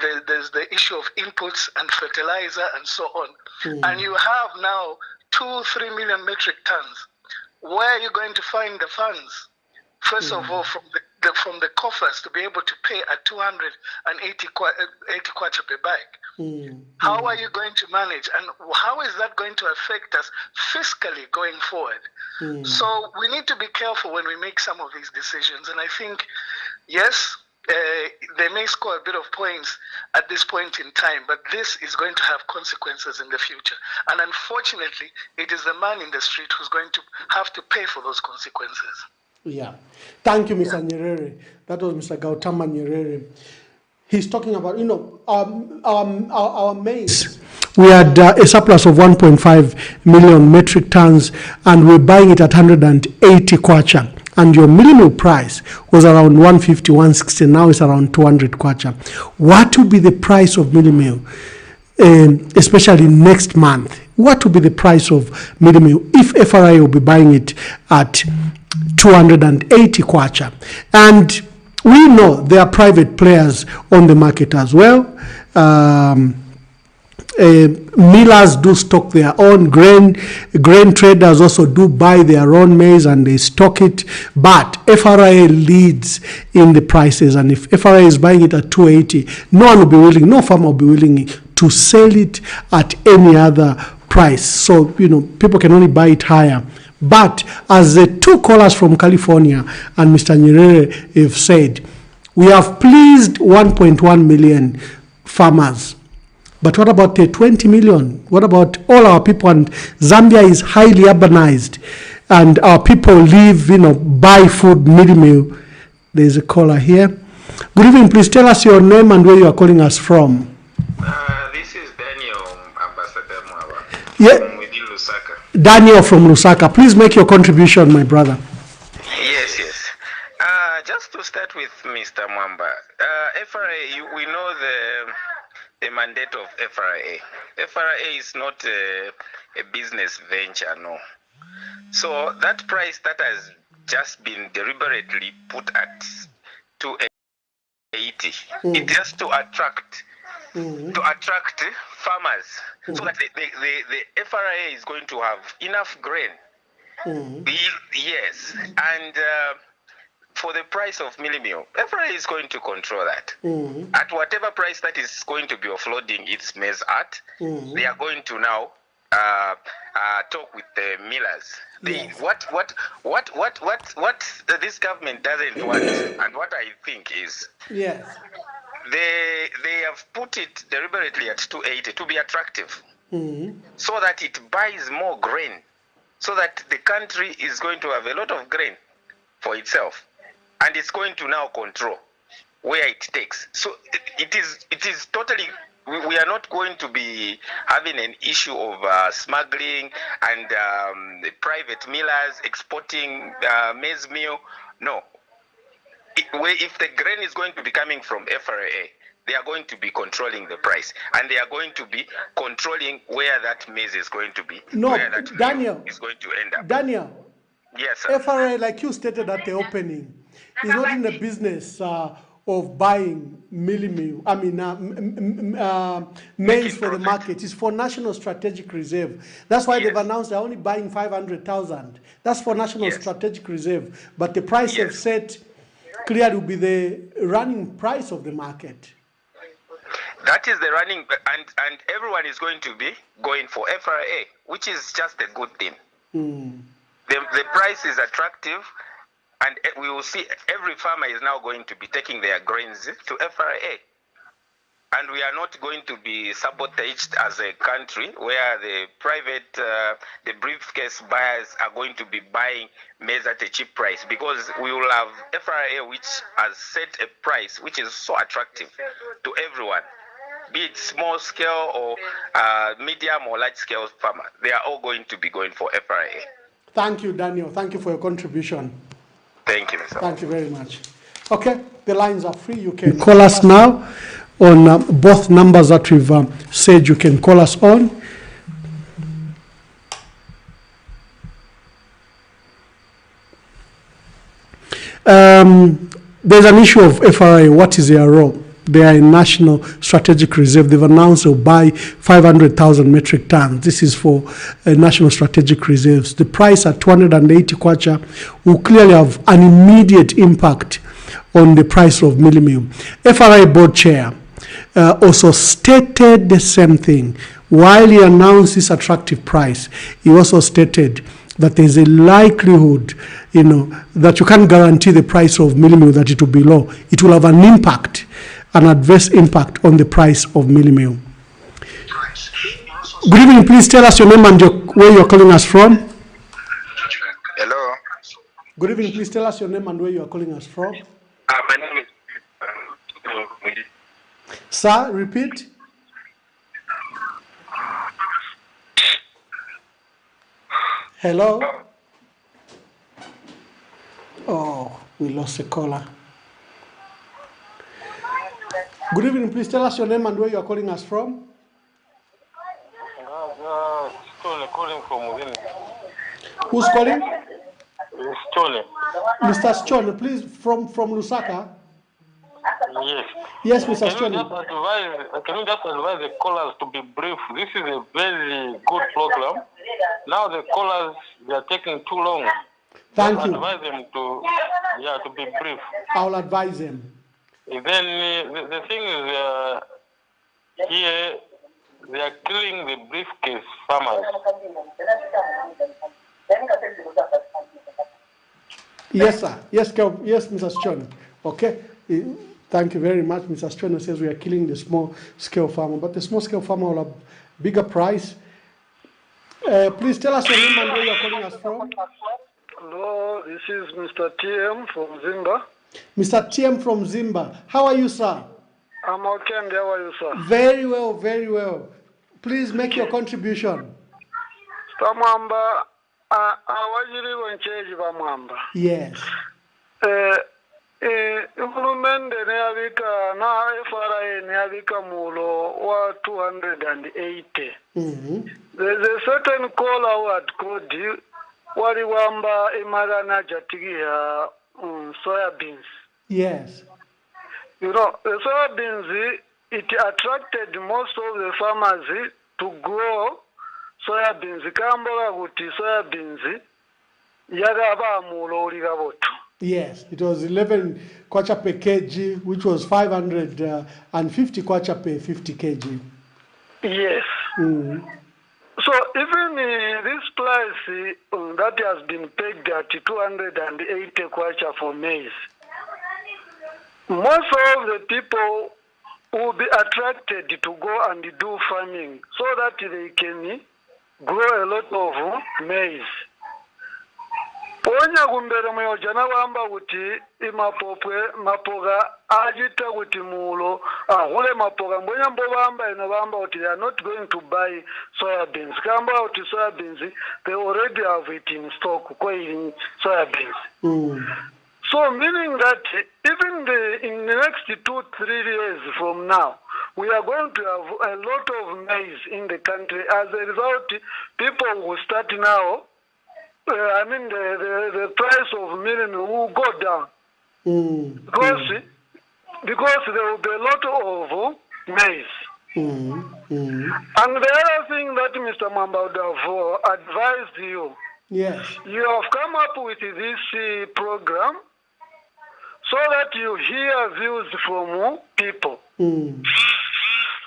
the issue of inputs and fertilizer and so on, and you have now 2-3 million metric tons. Where are you going to find the funds? First of all, from the coffers to be able to pay at 280 kwacha per bag. How are you going to manage, and how is that going to affect us fiscally going forward? So we need to be careful when we make some of these decisions. And I think, yes, they may score a bit of points at this point in time, but this is going to have consequences in the future. And unfortunately, it is the man in the street who's going to have to pay for those consequences. Yeah. Thank you, Mr. Nyerere. That was Mr. Gautama Nyerere. He's talking about, our maize. We had a surplus of 1.5 million metric tons, and we're buying it at 180 kwacha. And your mealie-meal price was around 150, 160. Now it's around 200 kwacha. What will be the price of mealie-meal, especially next month? What will be the price of mealie-meal if FRA will be buying it at 280 kwacha? And we know there are private players on the market as well. Millers do stock their own grain. Grain traders also do buy their own maize and they stock it. But FRA leads in the prices, and if FRA is buying it at 280, no farmer will be willing to sell it at any other price. So people can only buy it higher. But as the two callers from California and Mr. Nyerere have said, we have pleased 1.1 million farmers. But what about the 20 million? What about all our people? And Zambia is highly urbanized. and our people live, buy food, mealie-meal. There's a caller here. Good evening. Please tell us your name and where you are calling us from. This is Daniel, Ambassador Mwaba, from within Lusaka. Daniel from Lusaka. Please make your contribution, my brother. Yes. Just to start with Mr. Mwamba, FRA, we know the mandate of FRA. FRA is not a business venture, no. So that price that has just been deliberately put at 280, it's just to attract farmers, so that the FRA is going to have enough grain. Yes, and for the price of mealie-meal, FRA is going to control that. At whatever price that is going to be offloading its maize at, they are going to now talk with the millers. What this government doesn't want, and what I think is, they have put it deliberately at 280 to be attractive, so that it buys more grain, so that the country is going to have a lot of grain for itself, and it's going to now control where it takes. So it is totally. We are not going to be having an issue of smuggling and private millers exporting maize meal. No. If the grain is going to be coming from FRA, they are going to be controlling the price, and they are going to be controlling where that maize is going to be. Where that Daniel is going to end up. Daniel. Yes, sir. FRA, like you stated at the opening, is not in the business of buying mealie-meal, maize for the market. It's for National Strategic Reserve. That's why they've announced they're only buying 500,000. That's for National Strategic Reserve. But the price they've set clearly will be the running price of the market. That is the running, and everyone is going to be going for FRA, which is just a good thing. The price is attractive, and we will see every farmer is now going to be taking their grains to FRA. And we are not going to be sabotaged as a country where the private, the briefcase buyers are going to be buying maize at a cheap price, because we will have FRA which has set a price which is so attractive to everyone, be it small scale or medium or large scale farmer. They are all going to be going for FRA. Thank you, Daniel. Thank you for your contribution. Thank you, Mr. Thank you very much. Okay, the lines are free. You can call us now on both numbers that we've said you can call us on. There's an issue of FRA. What is their role? They are a National Strategic Reserve. They've announced they'll buy 500,000 metric tons. This is for National Strategic Reserves. The price at 280 kwacha will clearly have an immediate impact on the price of mealie-meal. FRA board chair also stated the same thing. While he announced this attractive price, he also stated that there's a likelihood, that you can't guarantee the price of mealie-meal that it will be low. It will have an impact, an adverse impact on the price of mealie-meal. Good evening. Please tell us your name and where you're calling us from. Hello. Good evening. Please tell us your name and where you are calling us from. My name is. Sir, repeat. Hello. Oh, we lost a caller. Good evening. Please tell us your name and where you are calling us from. Calling from within. Who's calling? Stone. Mr. Stone, please, from Lusaka. Yes. Yes, Mr. Stone. Can you just advise the callers to be brief? This is a very good program. Now the callers, they are taking too long. Thank you. Advise them to be brief. I'll advise them. Then the thing is, here they are killing the briefcase farmers. Yes, sir. Yes, Mr. Stone. Okay. Thank you very much. Mr. Stone says we are killing the small-scale farmer, but the small-scale farmer will have bigger price. Please tell us your name and where you are calling us from. Hello, this is Mr. TM from Zimba. Mr. TM from Zimba. How are you, sir? I'm okay, and how are you, sir? Very well, very well. Please make your contribution. Mwamba, awajiri wencheji ba mwamba. Yes. Implement neabika na FRA neabika mulo wa 280. There's a certain call out code wali wamba imagana jatigia soya beans. Yes. You know, the soya beans, it attracted most of the farmers to grow soya beans. Kambola guti soya beans yagaba mulo ligaboto. Yes, it was 11 kwacha per kg, which was 550 kwacha per 50 kg. Yes. So even this price that has been pegged at 280 kwacha for maize, most of the people will be attracted to go and do farming so that they can grow a lot of maize. Onya gumbere moyo jana wamba uti mapoga ajita uti mulo hule mapoga mbonya mbo wamba ino wamba uti they are not going to buy soya beans. Kamba uti soya beans, they already have it in stock kwa in soya beans. So meaning that even in the next 2-3 years from now, we are going to have a lot of maize in the country. As a result, people will start now. I mean, the price of mealie-meal will go down because there will be a lot of maize. And the other thing that Mr. Mamba would have advised you, yes, you have come up with this program so that you hear views from people.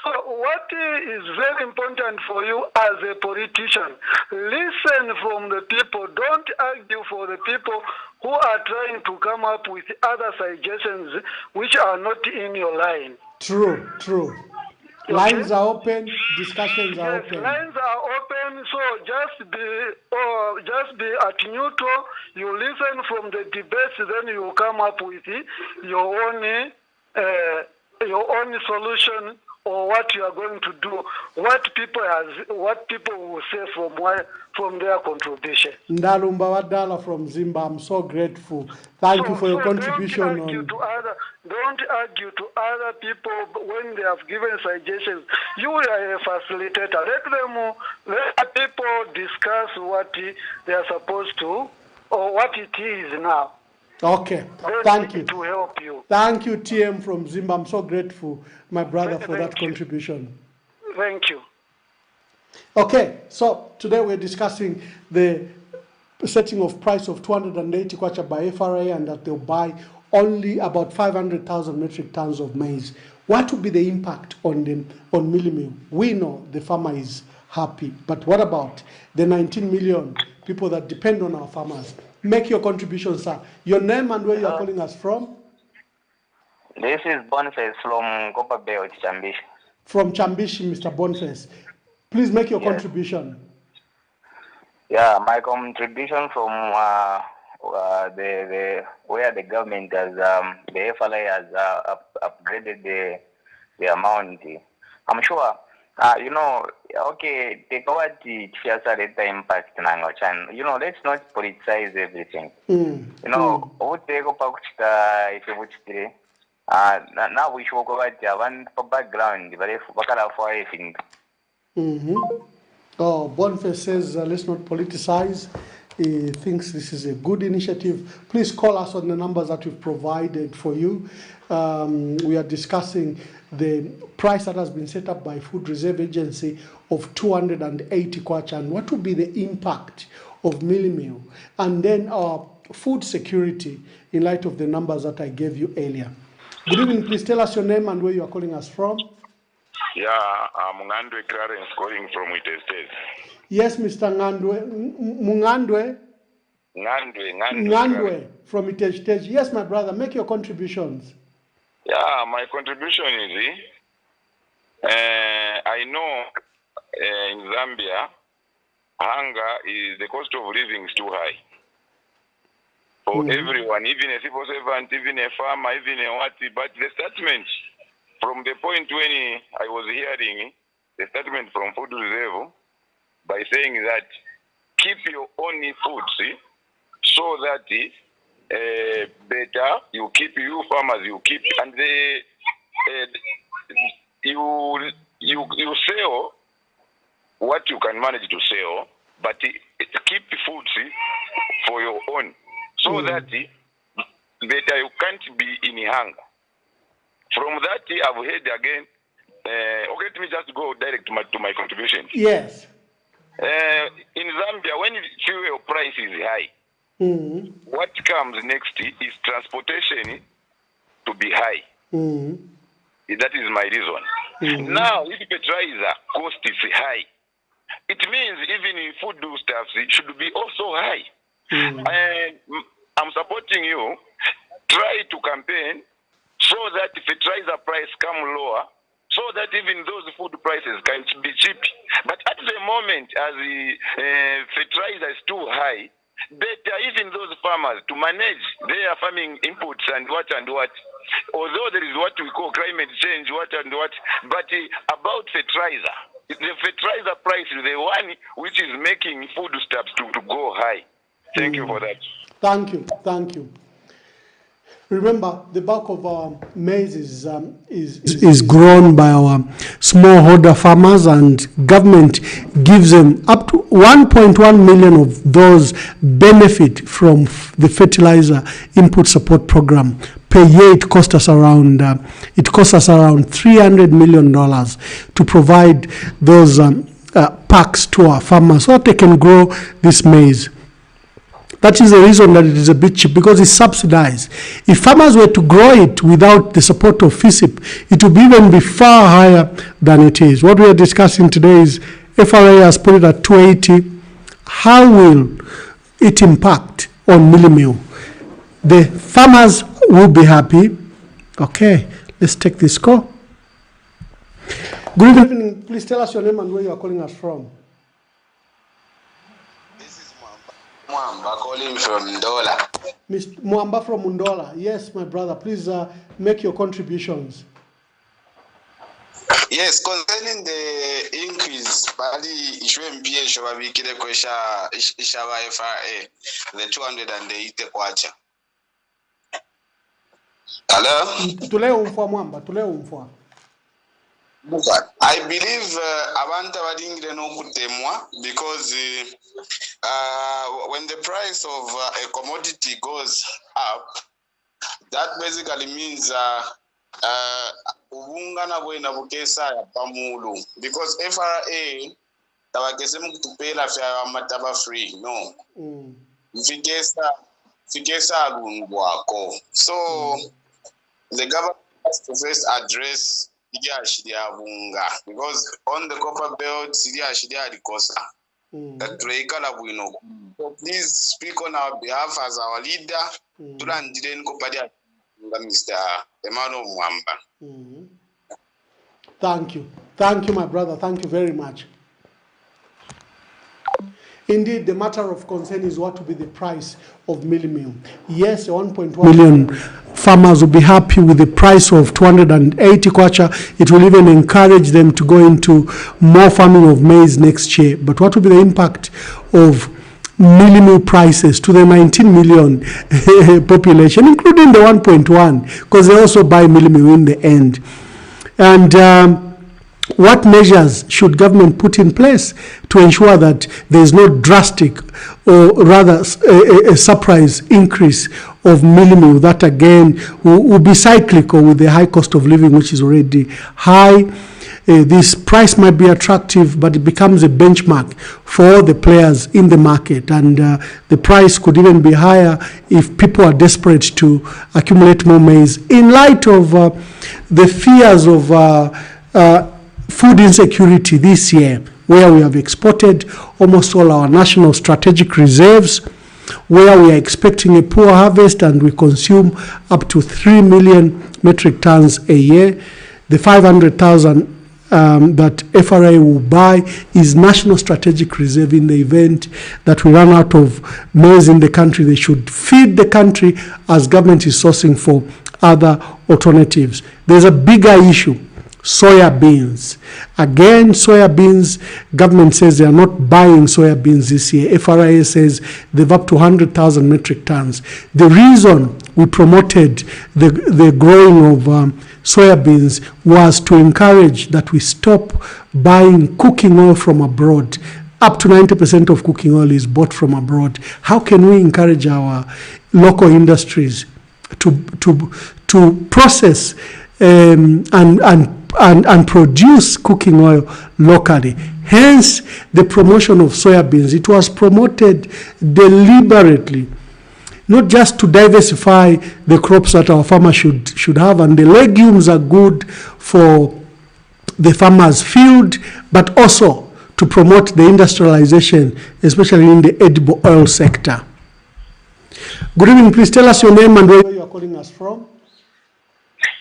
So what is very important for you as a politician, listen from the people. Don't argue for the people who are trying to come up with other suggestions which are not in your line. True, true. Okay? Lines are open, discussions are open. Lines are open, so just be at neutral. You listen from the debates, then you come up with your own solution, or what you are going to do, what people will say from their contribution. Ndalumba Wadala from Zimba, I'm so grateful. Thank you for your contribution. Don't argue to other people when they have given suggestions. You are a facilitator. Let people discuss what they are supposed to, or what it is now. Okay, thank you. To help you. Thank you, TM from Zimba. I'm so grateful, my brother, for that contribution. Thank you. Okay, so today we're discussing the setting of price of 280 kwacha by FRA, and that they'll buy only about 500,000 metric tons of maize. What would be the impact on mealie-meal? We know the farmer is happy, but what about the 19 million people that depend on our farmers? Make your contribution, sir. Your name and where you are calling us from? This is Boniface from Copper Belt, Chambishi. From Chambishi, Mr. Boniface. Please make your contribution. Yeah, my contribution from where the government has, the FLA has upgraded the amount. I'm sure. You know, okay, take what the impact nango. You know, let's not politicize everything. You know, now we should go at one background, Oh, Boniface says, let's not politicize. He thinks this is a good initiative. Please call us on the numbers that we've provided for you. We are discussing the price that has been set up by Food Reserve Agency of 280 kwacha, and what will be the impact of mealie-meal, and then our food security in light of the numbers that I gave you earlier. Good evening. Please tell us your name and where you are calling us from. Yeah, I'm Ngandwe Clarence calling from State. Yes, Mr. Ngandwe. Ngandwe from State. Yes, my brother, make your contributions. Yeah, my contribution is, I know in Zambia, the cost of living is too high. for everyone, even a civil servant, even a farmer, even a what. But the statement from the point when I was hearing the statement from Food Reserve by saying that keep your own food, see, so that better you keep, you farmers, you keep, and you sell what you can manage to sell, but keep food, see, for your own, so that better you can't be in hunger. From that, I've heard again. Okay, let me just go direct to my contribution. Yes. In Zambia, when fuel price is high, what comes next is transportation to be high. That is my reason. Now, if fertilizer cost is high, it means even in food stuff should be also high. And I'm supporting you. Try to campaign so that fertilizer price come lower, so that even those food prices can be cheap. But at the moment, as the fertilizer is too high, better even those farmers to manage their farming inputs and what. Although there is what we call climate change, what, but about fertilizer, the fertilizer price is the one which is making foodstuffs to go high. Thank you for that. Thank you. Thank you. Remember, the bulk of our maize is grown by our smallholder farmers, and government gives them up to 1.1 million of those benefit from the fertilizer input support program. Per year, it costs us around $300 million to provide those packs to our farmers so that they can grow this maize. That is the reason that it is a bit cheap, because it's subsidized. If farmers were to grow it without the support of FISIP, it would even be far higher than it is. What we are discussing today is FRA has put it at 280. How will it impact on mealie-meal? The farmers will be happy. Okay, let's take this call. Good evening. Please tell us your name and where you are calling us from. Mwamba calling from Ndola. Mr. Mwamba from Ndola. Yes, my brother. Please make your contributions. Yes, concerning the increase, Bali Ishwempie Shababikile Kwesha Ishaba FRA, the 280 kwacha. Hello? Tule umfwa Mwamba, tule umfwa. I believe abantu abadingire no kutemwa, because when the price of a commodity goes up, that basically means ubunga na bwena bukesa ya pamulu, because FRA tabakese mukutupela fya amataba free, no. Fikesa lungwako. So the government has to first address because on the copper belt, so please speak on our behalf as our leader. Mr. Emmanuel Mwamba. Thank you. Thank you, my brother. Thank you very much. Indeed, the matter of concern is what will be the price of mealie-meal. Yes, 1.1 million farmers will be happy with the price of 280 kwacha. It will even encourage them to go into more farming of maize next year. But what will be the impact of mealie-meal prices to the 19 million population, including the 1.1, because they also buy mealie-meal in the end? And what measures should government put in place to ensure that there is no drastic, or rather a surprise increase of mealie-meal that again will be cyclical with the high cost of living, which is already high? This price might be attractive, but it becomes a benchmark for all the players in the market, and the price could even be higher if people are desperate to accumulate more maize in light of the fears of food insecurity this year, where we have exported almost all our national strategic reserves, where we are expecting a poor harvest and we consume up to 3 million metric tons a year. The 500,000 that FRA will buy is National Strategic Reserve. In the event that we run out of maize in the country, they should feed the country as government is sourcing for other alternatives. There's a bigger issue. Soya beans. Again, soya beans, government says they are not buying soya beans this year. FRA says they've up to 100,000 metric tons. The reason we promoted the growing of soya beans was to encourage that we stop buying cooking oil from abroad. Up to 90% of cooking oil is bought from abroad. How can we encourage our local industries to process and produce cooking oil locally? Hence the promotion of soya beans. It was promoted deliberately, not just to diversify the crops that our farmers should have, and the legumes are good for the farmers' field, but also to promote the industrialization, especially in the edible oil sector. Good evening. Please tell us your name and where you are calling us from.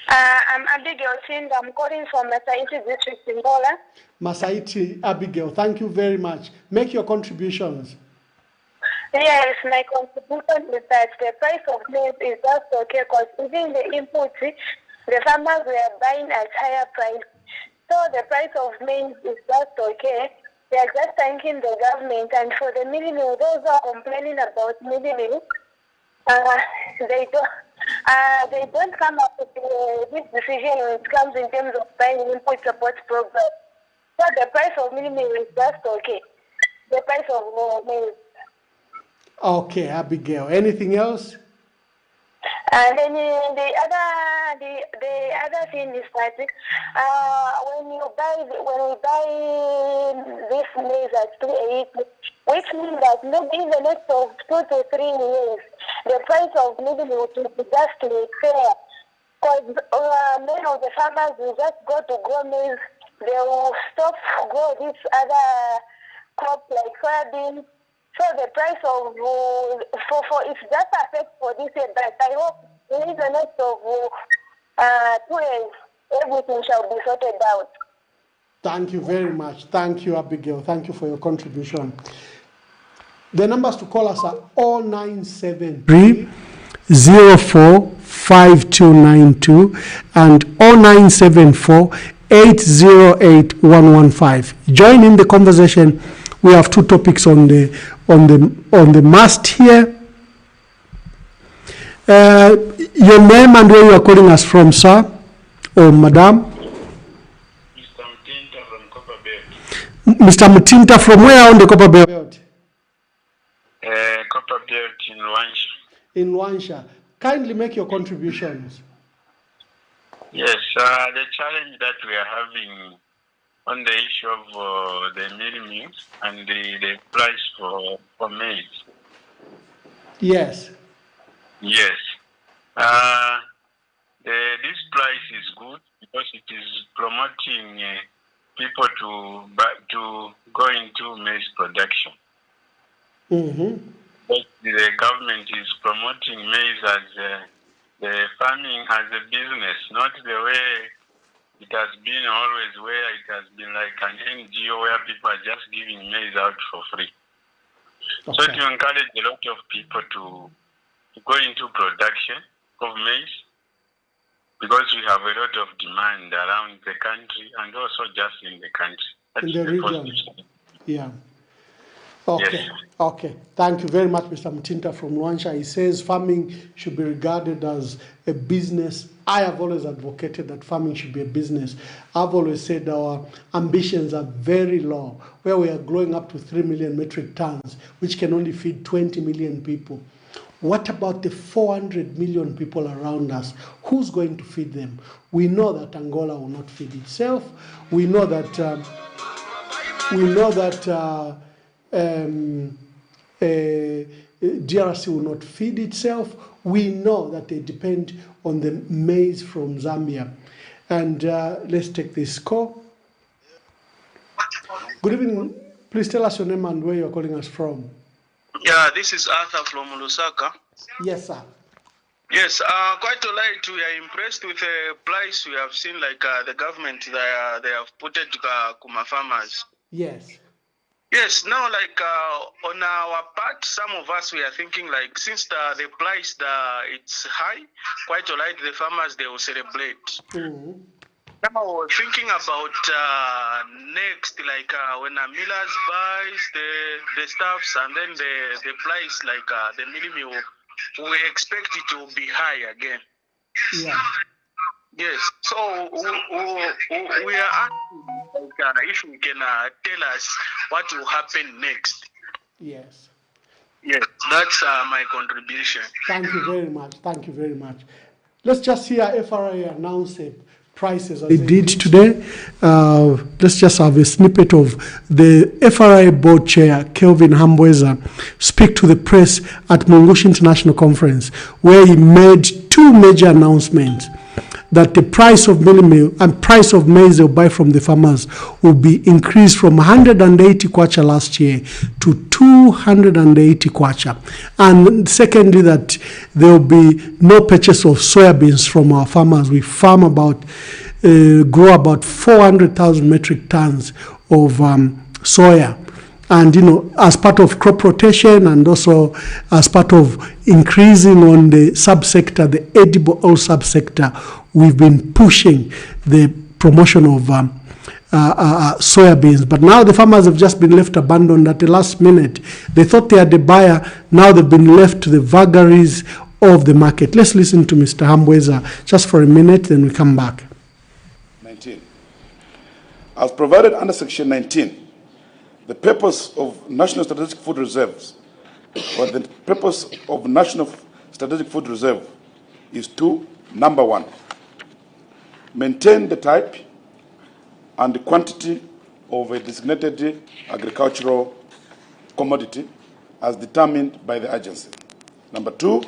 I'm Abigail Sind. I'm calling from Masaiti district in Gola. Masaiti, Abigail, thank you very much. Make your contributions. Yes, my contribution is that the price of maize is just okay because even the inputs, the farmers were buying at higher price. So the price of maize is just okay. They are just thanking the government, and for the mealie-meal, those who are complaining about mealie-meal, they don't come up with this decision when it comes in terms of buying input support program. So the price of mealie-meal is just okay. The price of maize. Okay, Abigail. Anything else? And then the other thing is that when we buy this maize at 280, which means that maybe in the next of 2 to 3 years, the price of mealie-meal will be just fair. Because many of the farmers will just go to grow maize, they will stop grow this other crop like soya beans. So the price of for it's just affect for this year, but I hope in the next of 2 years everything shall be sorted out. Thank you very much. Thank you, Abigail. Thank you for your contribution. The numbers to call us are 0973 045292 and 0974 808 115. Join in the conversation. We have two topics on the mast here. Your name and where you are calling us from, sir or madam? Mr. Mutinta from where on the Copper Belt? Copper Belt in Luansha. In Luansha. Kindly make your contributions. Yes, the challenge that we are having on the issue of the mealie-meal and the price for maize. Yes. Yes. This price is good because it is promoting people to go into maize production. But the government is promoting maize as the farming as a business, not the way it has been always, where it has been like an NGO where people are just giving maize out for free. Okay. So to encourage a lot of people to go into production of maize, because we have a lot of demand around the country and also just in the country. That's in the region. Yeah. Okay. Yes. Okay. Thank you very much, Mr. Mutinta from Luansha. He says farming should be regarded as a business. I have always advocated that farming should be a business. I've always said our ambitions are very low, where we are growing up to 3 million metric tons, which can only feed 20 million people. What about the 400 million people around us? Who's going to feed them? We know that Angola will not feed itself. We know that DRC will not feed itself. We know that they depend on the maize from Zambia. And let's take this call. Good evening. Please tell us your name and where you're calling us from. Yeah, this is Arthur from Lusaka. Yes, sir. Yes, quite all right. We are impressed with the price we have seen, like the government, they have put it to Kuma farmers. Yes. Yes, now like on our part, some of us, we are thinking like since the price, it's high, quite all right, the farmers, they will celebrate. Now we're thinking about next, like when a millers buys the stuffs and then the price, like the mealie-meal, we expect it to be high again. Yeah. Yes. So we are asking like, if we can tell us what will happen next. Yes. Yes, that's my contribution. Thank you very much. Thank you very much. Let's just hear FRA announce prices as they did today. Let's just have a snippet of the FRA board chair, Kelvin Hambweza, speak to the press at Mungushi International Conference, where he made two major announcements: that the price of mealie-meal and price of maize they'll buy from the farmers will be increased from 180 kwacha last year to 280 kwacha. And secondly, that there will be no purchase of soya beans from our farmers. We farm grow about 400,000 metric tons of soya. And, as part of crop rotation and also as part of increasing on the subsector, the edible oil subsector, we've been pushing the promotion of soya beans. But now the farmers have just been left abandoned at the last minute. They thought they had the buyer. Now they've been left to the vagaries of the market. Let's listen to Mr. Hambweza just for a minute, then we come back. 19. As provided under Section 19, the purpose of National Strategic Food Reserves, or the purpose of National Strategic Food Reserve, is to, number one, maintain the type and the quantity of a designated agricultural commodity as determined by the agency. Number two,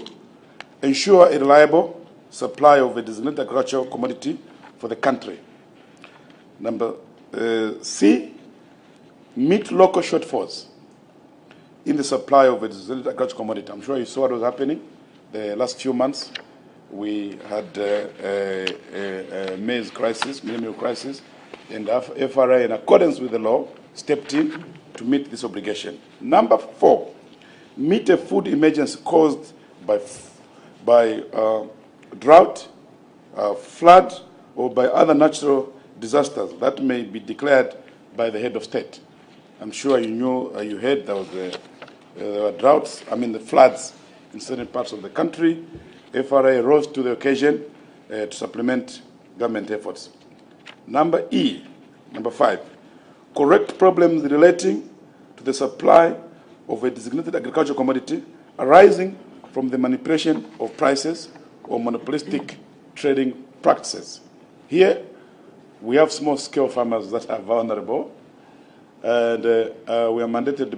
ensure a reliable supply of a designated agricultural commodity for the country. Number C, meet local shortfalls in the supply of a designated agricultural commodity. I'm sure you saw what was happening the last few months. We had a maize crisis, mealie-meal crisis, and FRA, in accordance with the law, stepped in to meet this obligation. Number four, meet a food emergency caused by drought, flood, or by other natural disasters that may be declared by the head of state. I'm sure you heard there were droughts, the floods in certain parts of the country. FRA rose to the occasion to supplement government efforts. Number five, correct problems relating to the supply of a designated agricultural commodity arising from the manipulation of prices or monopolistic trading practices. Here, we have small-scale farmers that are vulnerable, and we are mandated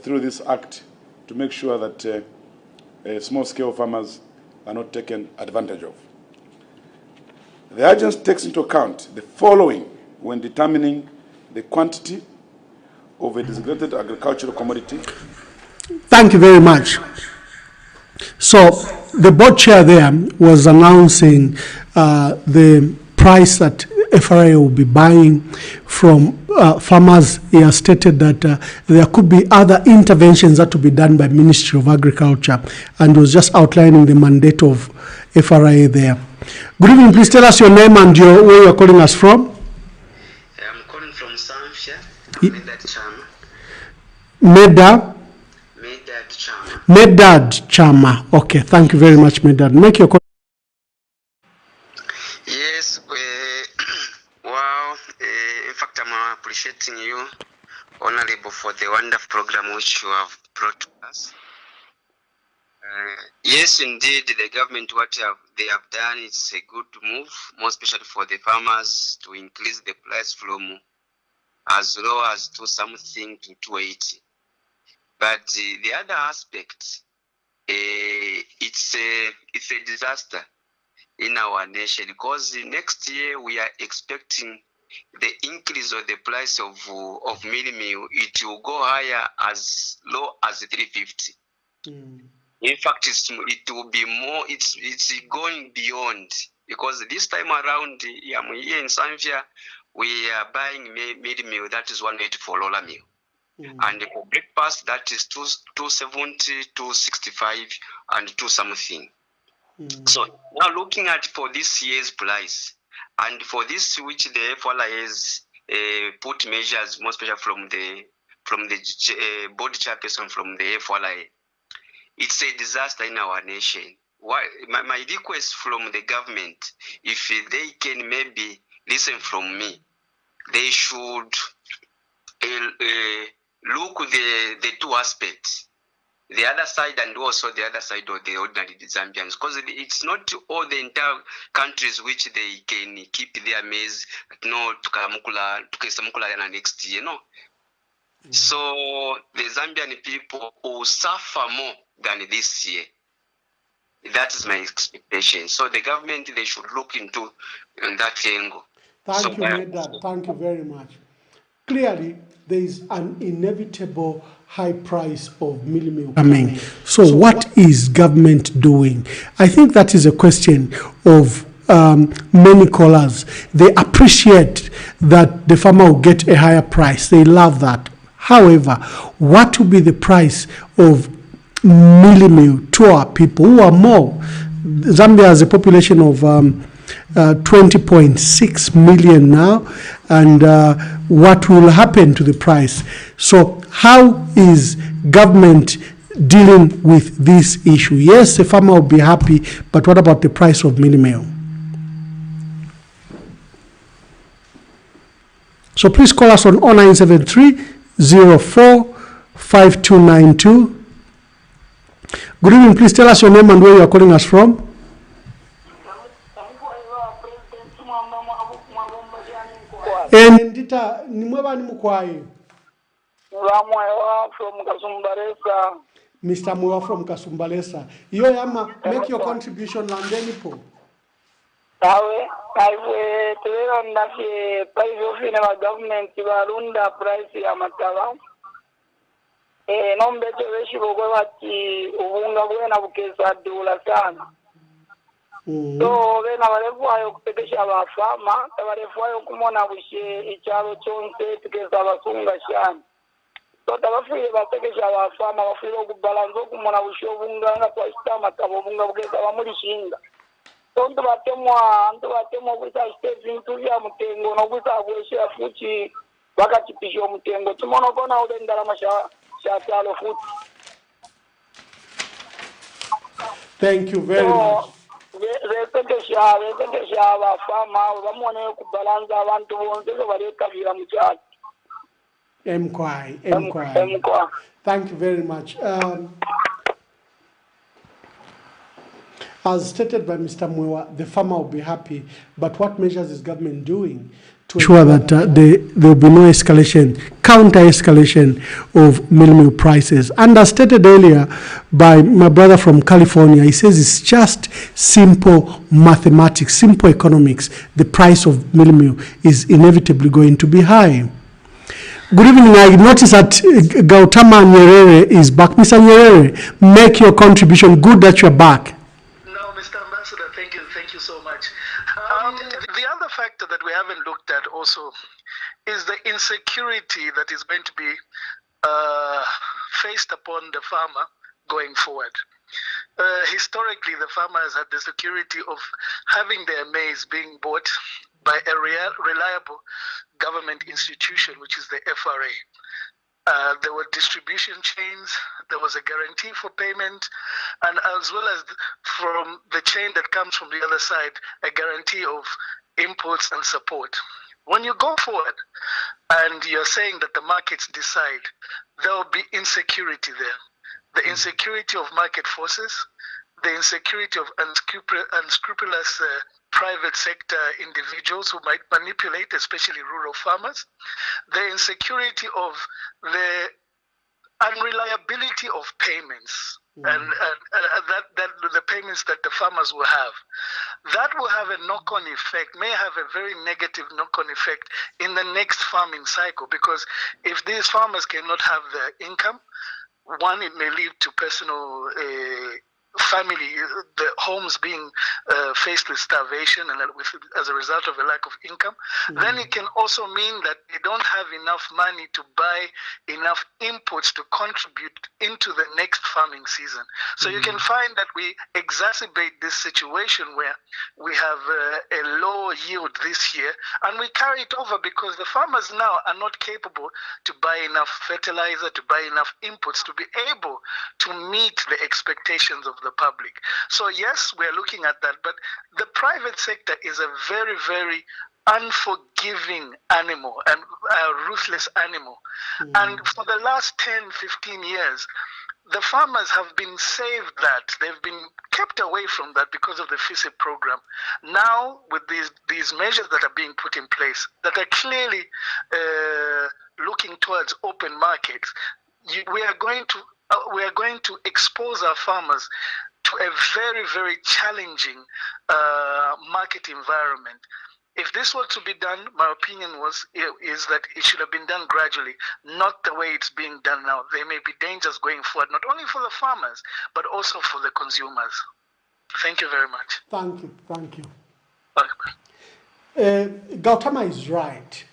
through this act to make sure that small-scale farmers are not taken advantage of. The agency takes into account the following when determining the quantity of a designated agricultural commodity. Thank you very much. So the board chair there was announcing the price that FRA will be buying from farmers. He has stated that there could be other interventions that will be done by Ministry of Agriculture, and was just outlining the mandate of FRA there. Good evening. Please tell us your name and where you are calling us from. I'm calling from Samfia. Medad Chama. Okay, thank you very much, Medad. Make your call. Yes, wow. In fact, I'm appreciating you, Honorable, for the wonderful program which you have brought to us. Yes, indeed, the government, they have done, it's a good move, more especially for the farmers, to increase the price from as low as to something to 280. But the other aspect, it's a disaster in our nation, because next year we are expecting the increase of the price of mealie-meal. It will go higher as low as 350. In fact, it will be more. It's going beyond, because this time around, here in Zambia, we are buying mealie-meal. That is 180 for roller meal. And for breakfast, that is 270, 265, and 2 something. So now looking at for this year's price, and for this which the FLA has put measures, more especially from the board chairperson from the FLA, it's a disaster in our nation. My request from the government, if they can maybe listen from me, they should look the two aspects, the other side and also the other side of the ordinary Zambians, because it's not all the entire countries which they can keep their maize, tukasamukula next year, no. So the Zambian people will suffer more than this year. That is my expectation. So the government, they should look into that angle. Thank you, Medad. Thank you very much. Clearly, there is an inevitable high price of mealie-meal coming. So what is government doing? I think that is a question of many callers. They appreciate that the farmer will get a higher price. They love that. However, what will be the price of mealie-meal to our people who are more? Zambia has a population of 20.6 million now, and what will happen to the price? So how is government dealing with this issue? Yes, the farmer will be happy, but what about the price of mealie-meal? So please call us on 0973-04-5292. Good evening, please tell us your name and where you are calling us from. Ndita nimweba ni mukwaye. From Kasumbalesa. Mr. Mwewa from Kasumbalesa. Yo yama, make your contribution landeni po. Tawe, tulero ndafi price of the government barunda price ya matala. Nombe teweshi bogwe bati ubunga bwena bukesa dola sana. So bena balefwayo kupekesha abafama, balefwayo kumona bushe ichalo chonse tukeza basunga shani. So tabafuye batekesha abafama bafuye okubalanza okumona bushe obunga nga twashitama tabo obunga bugeza bamulishinga. So ntubatemwa kwita bintu bya mutengo nokwita bwesha fuchi bakachipisha omutengo tumono kona udendala mashatalo fuchi. Thank you very much. Thank you very much. As stated by Mr. Mwewa, the farmer will be happy, but what measures is government doing to ensure that there will be no escalation, counter-escalation of mealie-meal prices? And as stated earlier by my brother from California, he says it's just simple mathematics, simple economics. The price of mealie-meal is inevitably going to be high. Good evening. I notice that Gautama Nyerere is back. Mr. Nyerere, make your contribution. Good that you're back. The other factor that we haven't looked at also is the insecurity that is going to be faced upon the farmer going forward. Historically, the farmer has had the security of having their maize being bought by a reliable government institution, which is the FRA. There were distribution chains, there was a guarantee for payment, and as well as from the chain that comes from the other side, a guarantee of imports and support. When you go forward and you're saying that the markets decide, there will be insecurity there. The insecurity of market forces, the insecurity of unscrupulous private sector individuals who might manipulate, especially rural farmers, the insecurity of the unreliability of payments, and that the payments that the farmers will have. That will have a knock-on effect, may have a very negative knock-on effect in the next farming cycle, because if these farmers cannot have the income, one, it may lead to personal family, the homes being faced with starvation and as a result of a lack of income. Then it can also mean that they don't have enough money to buy enough inputs to contribute into the next farming season. So you can find that we exacerbate this situation where we have a low yield this year, and we carry it over because the farmers now are not capable to buy enough fertilizer, to buy enough inputs to be able to meet the expectations of the public. So yes, we're looking at that, but the private sector is a very, very unforgiving animal and a ruthless animal. And for the last 10, 15 years, the farmers have been saved that. They've been kept away from that because of the FISIP program. Now, with these measures that are being put in place, that are clearly looking towards open markets, we are going to expose our farmers to a very, very challenging market environment. If this were to be done, my opinion is that it should have been done gradually, not the way it's being done now. There may be dangers going forward, not only for the farmers, but also for the consumers. Thank you very much. Thank you. Thank you. Gautama is right,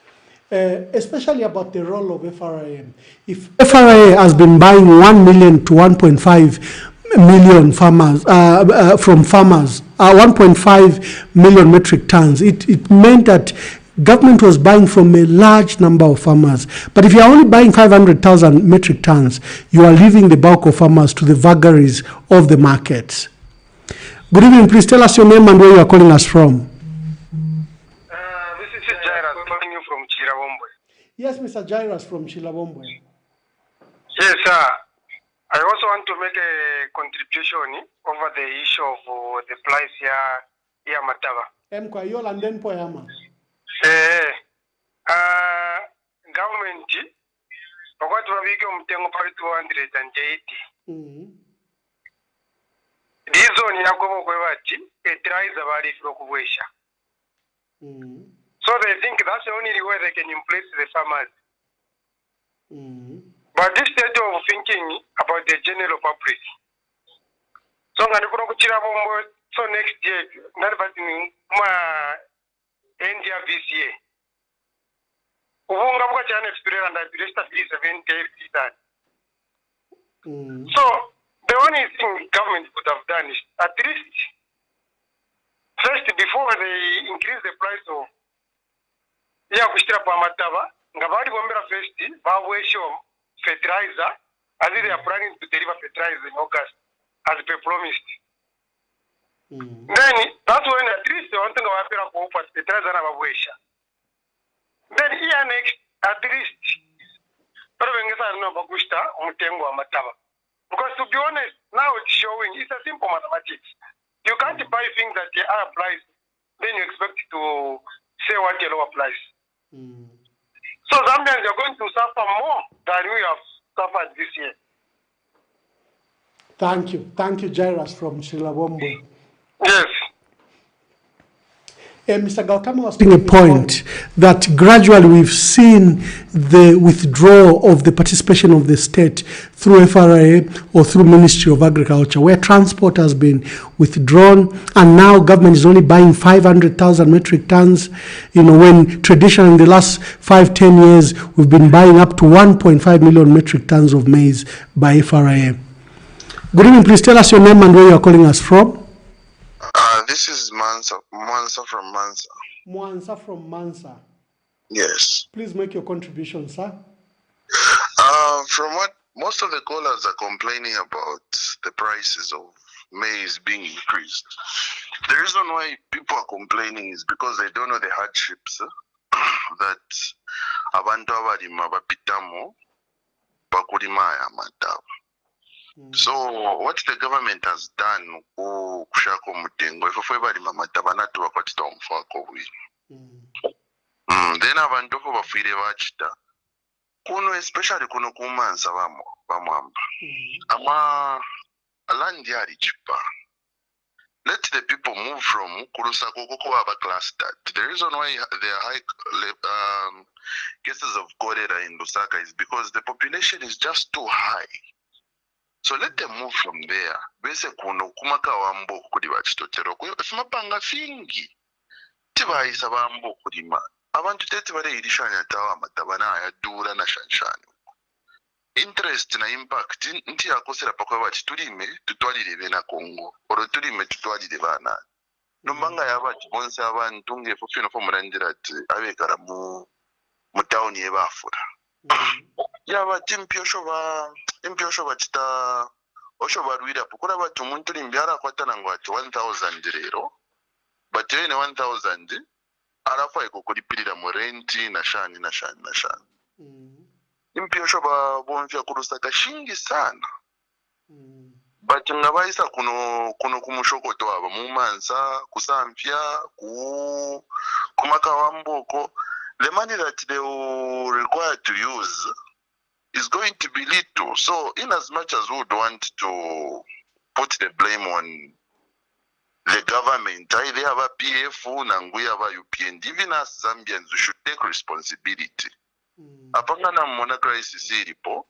especially about the role of FRA. If FRA has been buying 1 million to 1.5 million farmers from farmers, 1.5 million metric tons, it meant that government was buying from a large number of farmers. But if you are only buying 500,000 metric tons, you are leaving the bulk of farmers to the vagaries of the markets. Good evening. Please tell us your name and where you are calling us from. This is Jairus calling you from Chirabombwe. Yes, Mr. Jairus from Chirabombwe. Yes, sir. I also want to make a contribution over the issue of the price here mataba. Emkwa yola nden poyama. Government wakati wabike mtengo pari 280. Reason yakobo kwebati fertilizer bali flokubwesha. So they think that's the only way they can impress the farmers. But this stage of thinking about the general public. So ngani kuno kuchira bombo, so next year nari batini ma India VCA. Ubunga buka chana experience and I register 370 So the only thing government could have done is at least first before they increase the price of kushira pa mataba, ngabali bombera first bawesho fertilizer, as they are planning to deliver fertilizer in August, as per promised. Then that's when at least they want to go after a fertilizer and a waste. Then here next, at least, because to be honest, now it's showing it's a simple mathematics. You can't buy things that they are priced, then you expect to say what the lower price. So Zambians are going to suffer more than we have suffered this year. Thank you. Thank you, Jairus from Chirabombwe. Yes. Mr. Gautama was making a point that gradually we've seen the withdrawal of the participation of the state through FRA or through Ministry of Agriculture, where transport has been withdrawn, and now government is only buying 500,000 metric tons. You know, when traditionally in the last 5-10 years we've been buying up to 1.5 million metric tons of maize by FRA. Good evening. Please tell us your name and where you are calling us from. This is Mansa from Mansa. Mwansa from Mansa. Yes. Please make your contribution, sir. From what most of the callers are complaining about, the prices of maize being increased. The reason why people are complaining is because they don't know the hardships that abantu abalima bapitamo bakulima aya mataba. So what the government has done kushako mutengo ifo balima mataba natu bakwatita omufako bwi. Then abantu ko bafire bachita. Kuno especially kuno kumansa bamwamba. Ama land yari chipa. Let the people move from Kurusako Koko Aba cluster. The reason why there are high cases of cholera in Lusaka is because the population is just too high. So let them move from there. Bese kuno kumaka wambo kuri bachitotero. Simapanga fingi. Tibaisa wambo kurima. Abantu tete bare irishanya tawa matabana ya dura na shanshani. Interest na impact nti yakosera pakwa bati tulime tutwalire bena Congo. Oro tulime tutwalire bana. Nombanga yabati bonse abantu ngefu fino fo murandira ati abekara mu town yebafura. Yabati impyosho batita osho barwira pukura bati umuntu limbyara kwatana ngo ati 1000 rero. But yene 1000 arafa ikokulipirira mu rent na shani. Impyosho bonvya kurusaka shingi sana. But ngabaisa kuno kumushokoto aba mumansa kusamfya kumaka wamboko. The money that they will require to use is going to be little. So in as much as we would want to put the blame on the government, they have a PF and we have a UPN. Even as Zambians, we should take responsibility. Apangana mona crisis ilipo,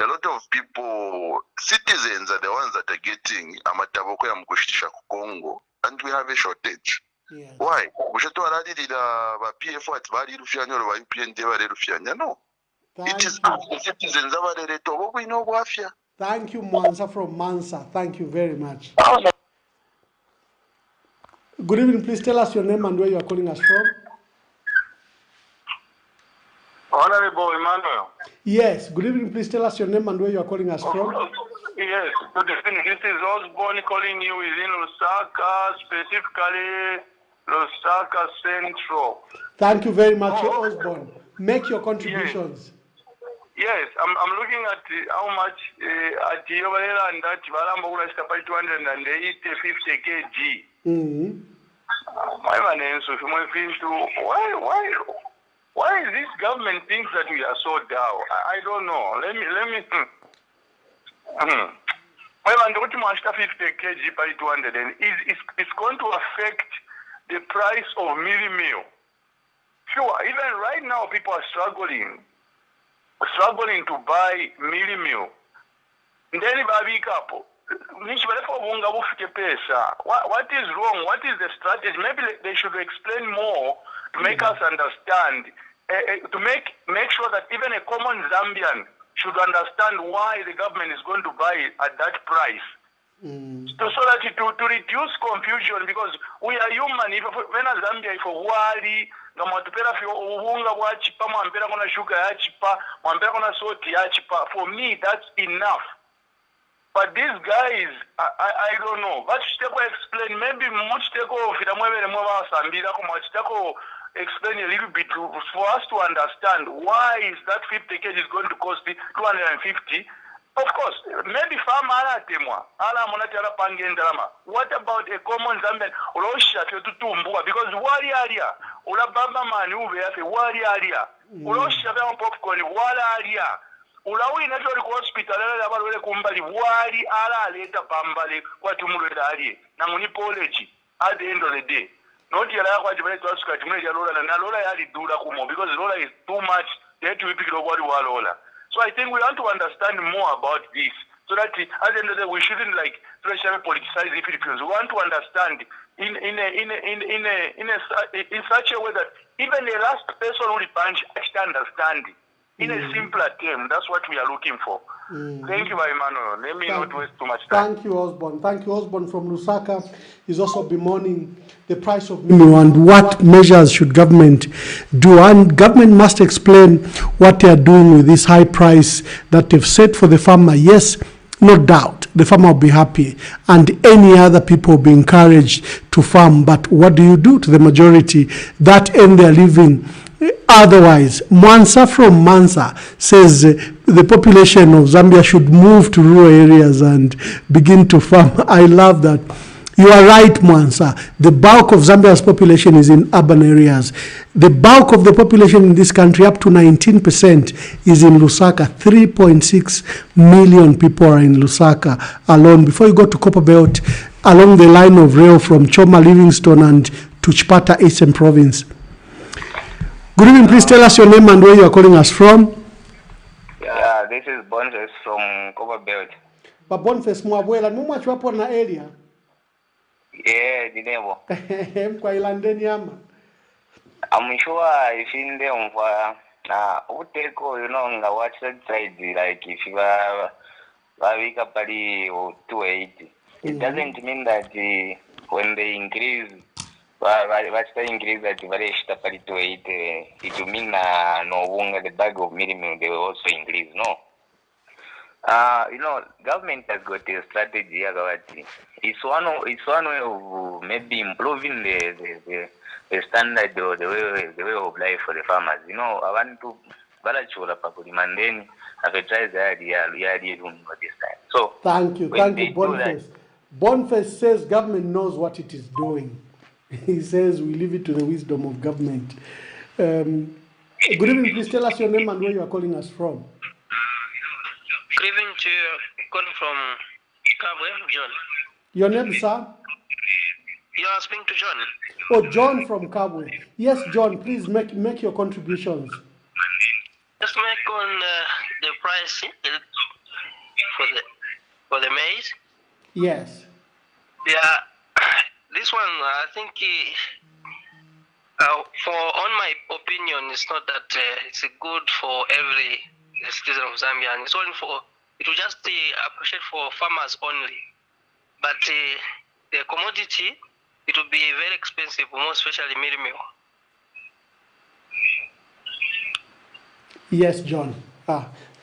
a lot of people, citizens are the ones that are getting amataboko ya mkushisha Congo, and we have a shortage. Yes. Why? Mushetu aladi ba PF at bari rufianya or ba UPN de bari rufianya. No. It is the citizens abare to we know wafia. Thank you, Mansa from Mansa. Thank you very much. Good evening. Please tell us your name and where you are calling us from. Honorable Emmanuel. Yes. Good evening. Please tell us your name and where you are calling us from. Yes. Good evening. This is Osborne calling you within Lusaka, specifically Lusaka Central. Thank you very much, Osborne. Make your contributions. Yes, I'm looking at how much at Yovala and that Valamba is capable 280, 50 kg. My man answers why is this government thinks that we are so down? I don't know. Let me my man go to 50 kg by 200 and it's going to affect the price of mealie-meal. Sure, even right now people are struggling to buy mealie-meal. Ndeni babikapo. What is wrong? What is the strategy? Maybe they should explain more to make us understand, to make sure that even a common Zambian should understand why the government is going to buy it at that price. So that to reduce confusion, because we are human. When a Zambia if wali ngamatupera fyo ubunga bwa chipa mwambera kuna sugar ya chipa mwambera kuna salt ya chipa, for me that's enough. But these guys, I don't know. But Chiteko explain, maybe Muchiteko Fitamwebe Mova Sambira Kumachiteko explain a little bit for us to understand why is that 50 kg is going to cost 250. Of course, maybe farm ala temwa, ala monatara pangendrama. What about a common Zambian Rosha to Tumbua? Because wali area, Ula Baba Manu, wali area, Rosha popcorn, wala area. Ulawi natural hospital abalole kumbali wali ala leta pambale kwa tumulwe ali na munipoleji at the end of the day. Not yala kwa jibale to asuka jimwe ya lola na lola yali dura kumo because lola is too much. They have to pick it up what lola. So I think we want to understand more about this so that at the end of the day we shouldn't like traditionally politicize the Philippines. We want to understand in such a way that even the last person who punch actually understand it. In a simpler term, that's what we are looking for. Thank you, Emmanuel. Let me not waste too much time. Thank you, Osborne. Thank you, Osborne from Lusaka. Is also bemoaning the price of meal and what measures should government do. And government must explain what they are doing with this high price that they've set for the farmer. Yes, no doubt, the farmer will be happy and any other people will be encouraged to farm. But what do you do to the majority that earn their living otherwise? Mansa from Mansa says the population of Zambia should move to rural areas and begin to farm. I love that. You are right, Mansa. The bulk of Zambia's population is in urban areas. The bulk of the population in this country, up to 19%, is in Lusaka. 3.6 million people are in Lusaka alone. Before you go to Copperbelt, along the line of rail from Choma, Livingstone, and to Chipata, Eastern Province. Good evening. Please tell us your name and where you are calling us from. Yeah, this is Bonjes from Copperbelt. But Boniface Mwabwela, much wapo na area. Yeah, dinebo. Mkwa ilandeni ama. I'm sure if in them uteko, you know, nga watch that side, like if you are wake up 280. It doesn't mean that when they increase, what's the increase that very 280, it will mean no longer the bag of mealie-meal, they will also increase, no. You know, government has got a strategy. It's one way of maybe improving the standard or the way of life for the farmers. You know, I want to balachula papuli mandeni advertise the idea this time. So thank you, Boniface. Boniface says government knows what it is doing. He says we leave it to the wisdom of government. Good evening. Please tell us your name and where you are calling us from. Good evening to you. Calling from Kabwe, John. Your name, sir? You are speaking to John. Oh, John from Kabwe. Yes, John, please make your contributions. Just make on the price for the maize. Yes. Yeah, this one I think on my opinion, it's not that it's good for every citizen of Zambia, and it's only it will just appreciate for farmers only. But the commodity, it will be very expensive, most especially mealie-meal. Yes, John.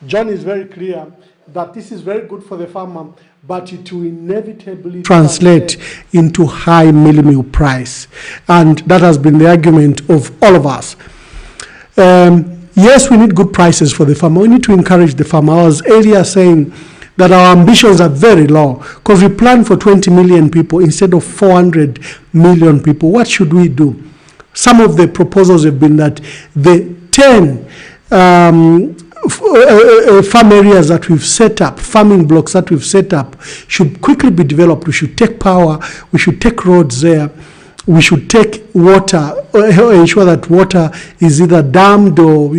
John is very clear that this is very good for the farmer, but it will inevitably translate into high mealie-meal price. And that has been the argument of all of us. Yes, we need good prices for the farmer. We need to encourage the farmer. I was earlier saying that our ambitions are very low because we plan for 20 million people instead of 400 million people. What should we do? Some of the proposals have been that the 10 farm areas that we've set up, farming blocks that we've set up, should quickly be developed. We should take power. We should take roads there. We should take water, ensure that water is either dammed or,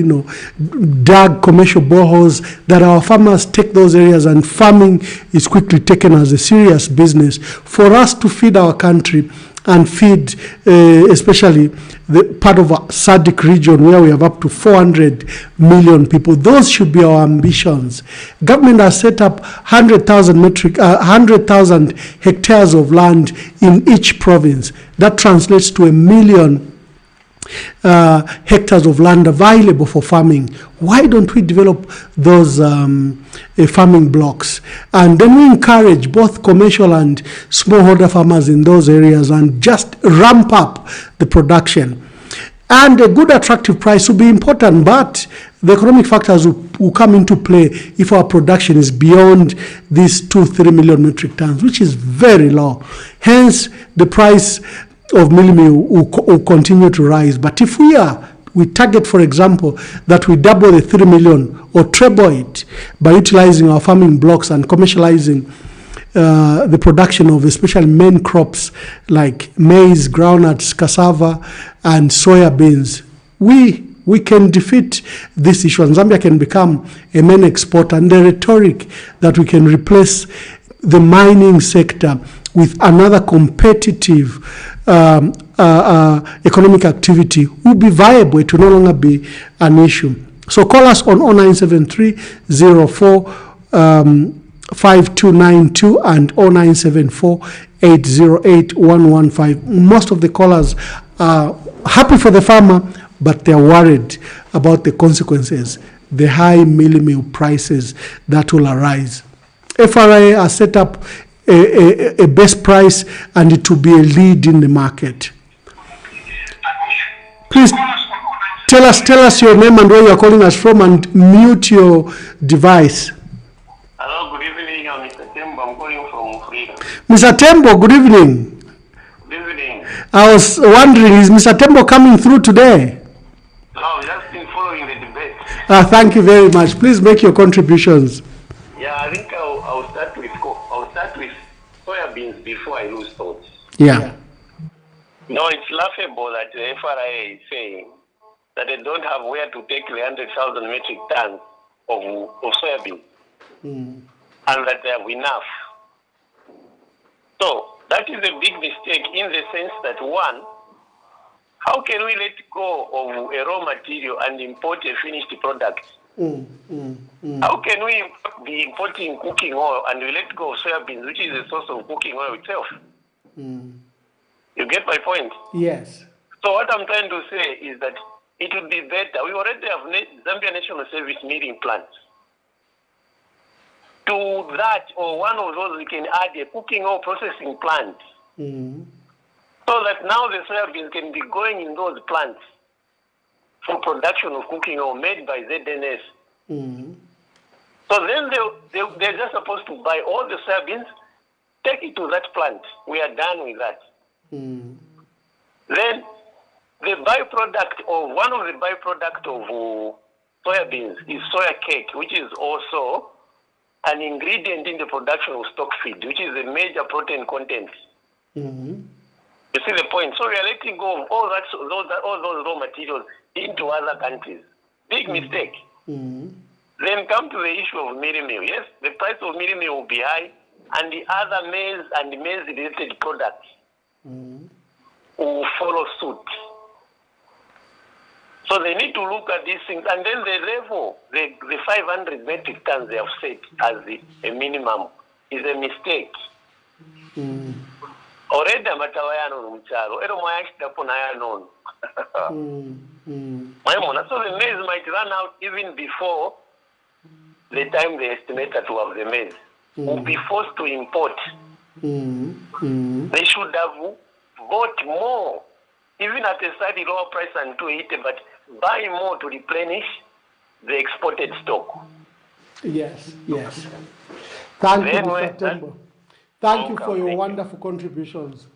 dug commercial boreholes, that our farmers take those areas and farming is quickly taken as a serious business for us to feed our country and feed especially the part of our SADC region where we have up to 400 million people. Those should be our ambitions. Government has set up 100,000 hectares of land in each province. That translates to 1 million hectares of land available for farming. Why don't we develop those farming blocks? And then we encourage both commercial and smallholder farmers in those areas and just ramp up the production. And a good attractive price will be important, but the economic factors will come into play if our production is beyond these 2-3 million metric tons, which is very low. Hence, the price of mealie-meal will continue to rise. But if we target, for example, that we double the 3 million or treble it by utilizing our farming blocks and commercializing the production of especially main crops like maize, groundnuts, cassava, and soya beans, we can defeat this issue, and Zambia can become a main exporter. And the rhetoric that we can replace the mining sector with another competitive economic activity will be viable. It will no longer be an issue. So call us on 0973 04 5292 and 0974 808 115. Most of the callers are happy for the farmer, but they're worried about the consequences, the high mealie-meal prices that will arise. FRA has set up a best price, and it will be a lead in the market. Please tell us your name and where you are calling us from, and mute your device. Hello, good evening. I'm Mr. Tembo. I'm calling from Freedom. Mr. Tembo, good evening. Good evening. I was wondering, is Mr. Tembo coming through today? No, I've just been following the debate. Thank you very much. Please make your contributions. Yeah, I think I'll start with soya beans before I lose thoughts. Yeah. No, it's laughable that the FRA is saying that they don't have where to take the 100,000 metric tons of soya beans. and that they have enough. So that is a big mistake in the sense that, one, how can we let go of a raw material and import a finished product? How can we be importing cooking oil and we let go of soya beans, which is the source of cooking oil itself? You get my point? Yes. So what I'm trying to say is that it would be better. We already have Zambia National Service milling plants. To that, or one of those, we can add a cooking oil processing plant. So that now the soya beans can be going in those plants for production of cooking oil made by ZNS. So then they're just supposed to buy all the soya beans, take it to that plant. We are done with that. Then the byproduct of one of the byproduct of soya beans is soya cake, which is also an ingredient in the production of stock feed, which is a major protein content. You see the point? So we are letting go of all those raw materials into other countries. Big mistake. Then come to the issue of mealie-meal. Yes, the price of mealie-meal will be high, and the other maize and maize-related products will follow suit. So they need to look at these things, and then the level, the 500 metric tons they have set as a minimum is a mistake. Already amatawayano mcharo, ero mwayashitapo nayano. So the maize might run out even before the time they estimate to have the maize. Will be forced to import. They should have bought more, even at a slightly lower price than 280, but buy more to replenish the exported stock. Yes, yes. Thank you, Mr. Tembo. Thank you for your wonderful contributions.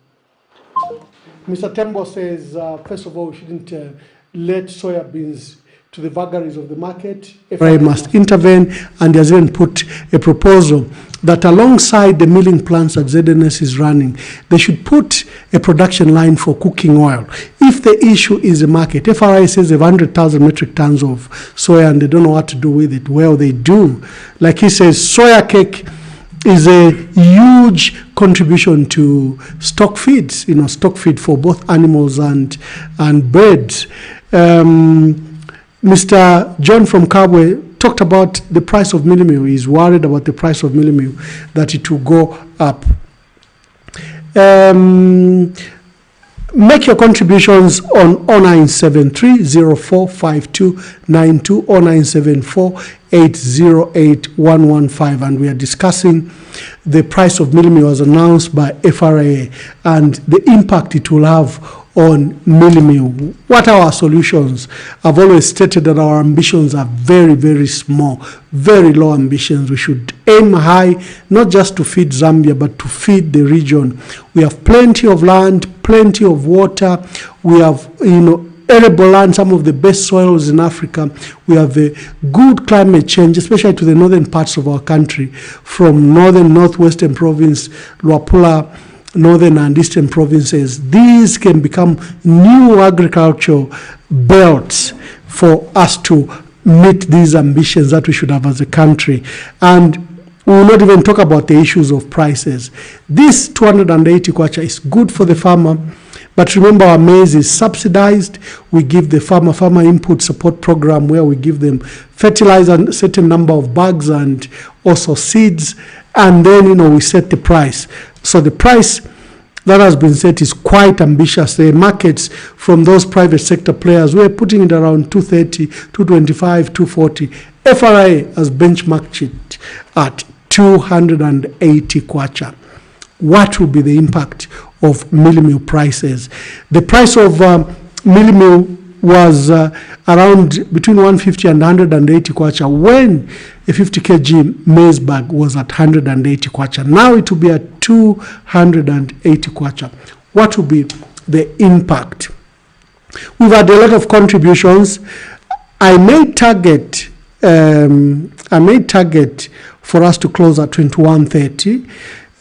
Mr. Tembo says, first of all, we shouldn't let soya beans to the vagaries of the market. FRA must intervene, and has even put a proposal that alongside the milling plants that ZNS is running, they should put a production line for cooking oil. If the issue is the market, FRA says they have 100,000 metric tons of soya and they don't know what to do with it. Well, they do. Like he says, soya cake is a huge contribution to stock feeds, stock feed for both animals and birds. Mr. John from Kabwe talked about the price of mealie-meal. He's worried about the price of mealie-meal, that it will go up. Make your contributions on 0973-045292, 0974-808-115, and we are discussing the price of mealie-meal as announced by FRA and the impact it will have on mealie-meal. What are our solutions? I've always stated that our ambitions are very, very small, very low ambitions. We should aim high, not just to feed Zambia, but to feed the region. We have plenty of land, plenty of water. We have, arable land, some of the best soils in Africa. We have a good climate change, especially to the northern parts of our country, from northwestern province, Luapula, northern and eastern provinces. These can become new agricultural belts for us to meet these ambitions that we should have as a country. And we will not even talk about the issues of prices. This 280 kwacha is good for the farmer, but remember, our maize is subsidized. We give the farmer input support program where we give them fertilizer and a certain number of bags and also seeds, and then we set the price. So the price that has been set is quite ambitious. The markets from those private sector players, we're putting it around 230, 225, 240. FRA has benchmarked it at 280 kwacha. What will be the impact of mealie-meal prices? The price of mealie-meal was around between 150 and 180 kwacha when a 50 kg maize bag was at 180 kwacha. Now it will be at 280 kwacha. What will be the impact? We've had a lot of contributions. I made target for us to close at 21:30.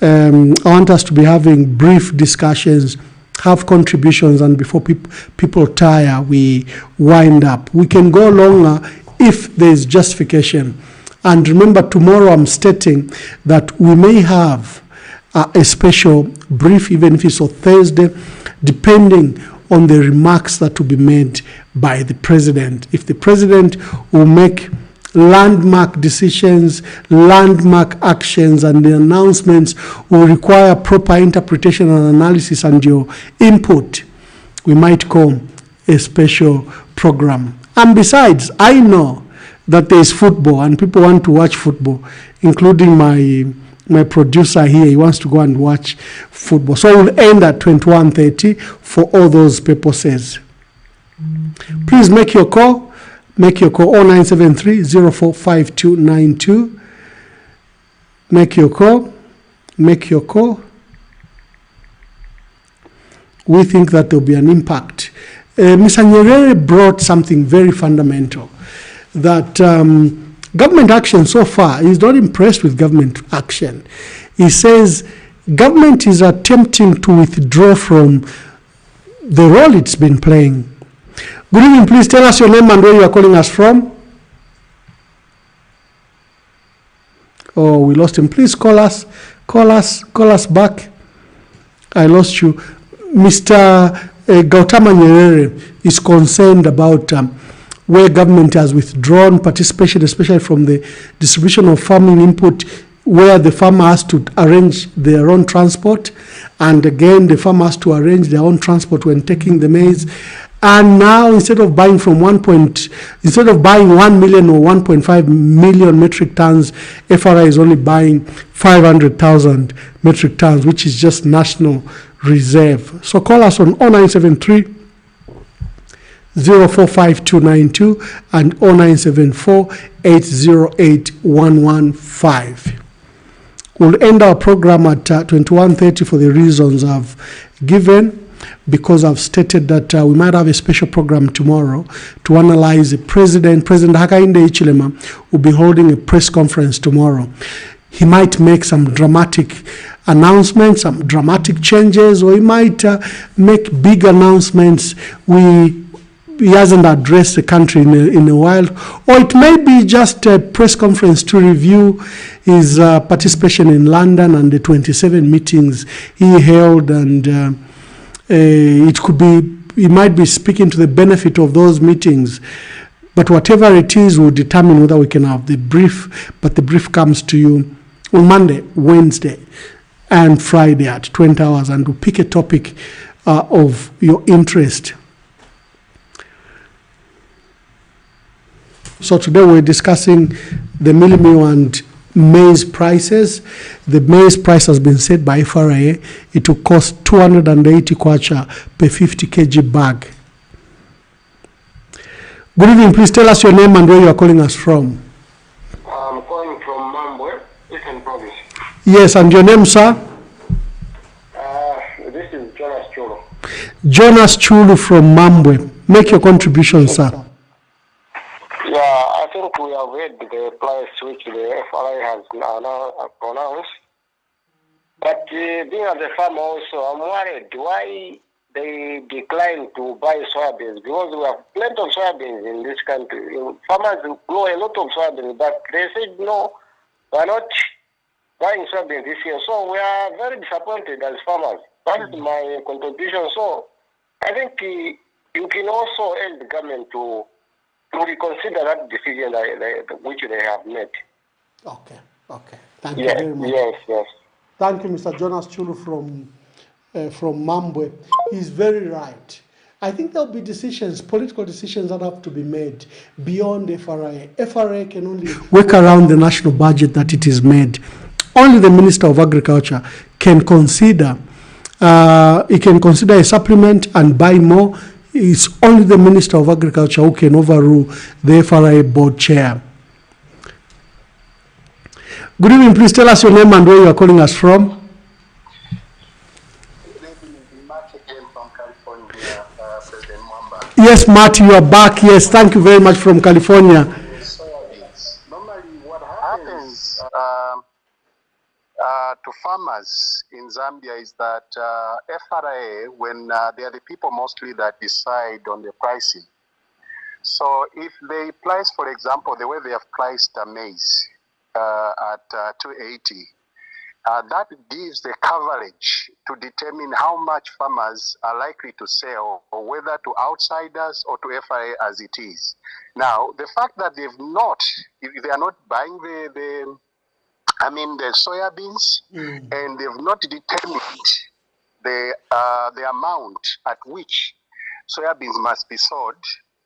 I want us to be having brief discussions, have contributions, and before people tire, we wind up. We can go longer if there is justification. And remember, tomorrow I'm stating that we may have a special brief, even if it's on Thursday, depending on the remarks that will be made by the president. If the president will make landmark decisions, landmark actions, and the announcements will require proper interpretation and analysis and your input, we might call a special program. And besides, I know that there is football and people want to watch football, including my producer here. He wants to go and watch football. So we'll end at 21:30 for all those purposes. Please make your call. Make your call 0973-045292. Make your call. Make your call. We think that there will be an impact. Mr. Nyerere brought something very fundamental, that government action so far, he's not impressed with government action. He says government is attempting to withdraw from the role it's been playing. Good evening, please tell us your name and where you are calling us from. Oh, we lost him. Please call us back. I lost you. Mr. Gautama Nyerere is concerned about where government has withdrawn participation, especially from the distribution of farming input, where the farmer has to arrange their own transport, and again the farmer has to arrange their own transport when taking the maize. And now instead of buying 1 million or 1.5 million metric tons, FRA is only buying 500,000 metric tons, which is just national reserve. So call us on 0973 045292 and 0974 808 115. We'll end our program at 21:30 for the reasons I've given, because I've stated that we might have a special program tomorrow to analyze the President Hakainde Hichilema will be holding a press conference tomorrow. He might make some dramatic announcements, some dramatic changes, or he might make big announcements he hasn't addressed the country in a while, or it may be just a press conference to review his participation in London and the 27 meetings he held, and it could be, he might be speaking to the benefit of those meetings. But whatever it is, we'll determine whether we can have the brief, but the brief comes to you on Monday, Wednesday, and Friday at 20 hours, and we'll pick a topic of your interest. So today we're discussing the mealie-meal and maize prices. The maize price has been set by FRA. It will cost 280 kwacha per 50 kg bag. Good evening. Please tell us your name and where you are calling us from. I'm calling from Mambwe, Eastern Province. Yes, and your name, sir? This is Jonas Chulu. Jonas Chulu from Mambwe. Make your contribution, sir. Yeah, I think we have read the price which the FRA has pronounced. But being as a farmer also, I'm worried why they decline to buy soybeans, because we have plenty of soybeans in this country. Farmers grow a lot of soybeans, but they said no, we're not buying soybeans this year. So we are very disappointed as farmers. That is my contribution. So I think you can also urge the government to reconsider that decision which they have made. Okay. Thank you very much. Yes. Thank you, Mr. Jonas Chulu from Mambwe. He's very right. I think there'll be decisions, political decisions that have to be made beyond FRA. FRA can only work around the national budget that it is made. Only the Minister of Agriculture can consider. He can consider a supplement and buy more. It's only the Minister of Agriculture who can overrule the FRA board chair. Good evening. Please tell us your name and where you are calling us from. Yes, Marty, you are back. Yes, thank you very much from California. Normally what happens to farmers in Zambia is that FRA, when they are the people mostly that decide on the pricing, So if they price, for example, the way they have priced maize at 280, that gives the coverage to determine how much farmers are likely to sell, or whether to outsiders or to FRA as it is. Now, the fact that they are not buying the soya beans, and they've not determined the amount at which soya beans must be sold,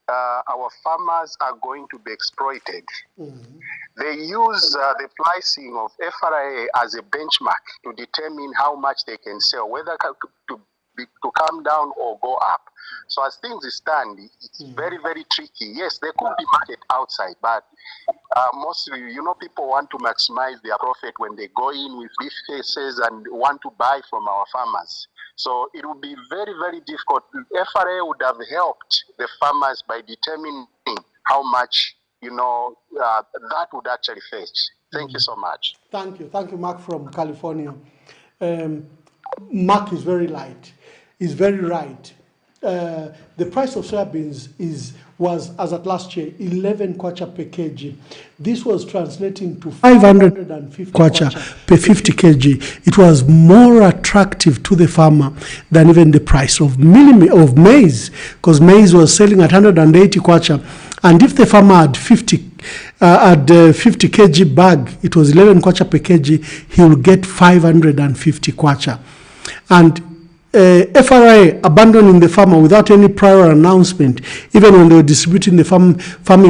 our farmers are going to be exploited. They use the pricing of FRA as a benchmark to determine how much they can sell, whether to come down or go up. So as things stand, it's very, very tricky. Yes, there could be market outside, but mostly, people want to maximize their profit when they go in with beef cases and want to buy from our farmers. So it would be very, very difficult. FRA would have helped the farmers by determining how much, that would actually fetch. Thank you so much. Thank you. Thank you, Mark from California. Mark is very light. He's very right. The price of soybeans was, as at last year, 11 kwacha per kg. This was translating to 550 kwacha per 50 kg. It was more attractive to the farmer than even the price of maize, because maize was selling at 180 kwacha. And if the farmer had 50 kg bag, it was 11 kwacha per kg, he will get 550 kwacha. And FRA abandoning the farmer without any prior announcement, even when they were distributing the farming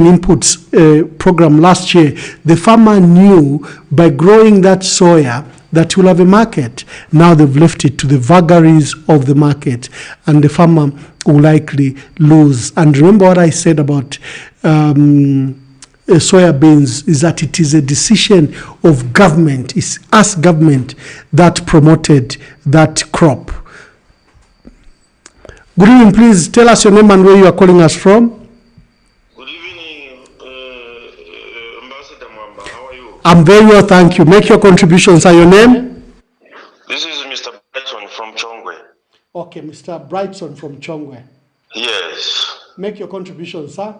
inputs program last year, the farmer knew by growing that soya that he will have a market. Now they've left it to the vagaries of the market, and the farmer will likely lose. And remember what I said about soya beans, is that it is a decision of government. It's us government that promoted that crop. Good evening, please tell us your name and where you are calling us from. Good evening, Ambassador Mwamba. How are you? I'm very well, thank you. Make your contributions. Sir, your name? This is Mr. Bryson from Chongwe. Okay, Mr. Bryson from Chongwe. Yes. Make your contribution, sir.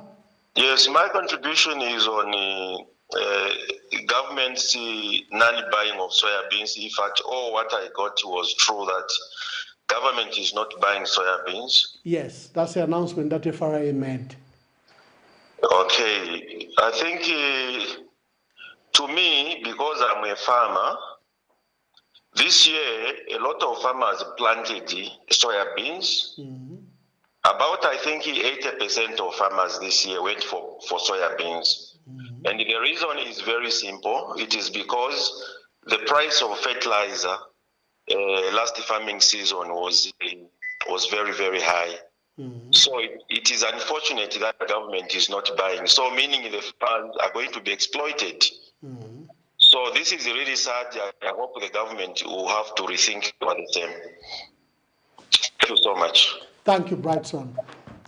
Yes, my contribution is on government's non-buying of soya beans. In fact, what I got was true that government is not buying soya beans. Yes, that's the announcement that FRA made. Okay, I think to me, because I'm a farmer, this year a lot of farmers planted soya beans. About, I think, 80% of farmers this year went for soya beans. And the reason is very simple. It is because the price of fertilizer last farming season was very, very high. So it is unfortunate that the government is not buying. So meaning the farmers are going to be exploited. So this is really sad. I hope the government will have to rethink about the same. Thank you so much. Thank you, Brightson.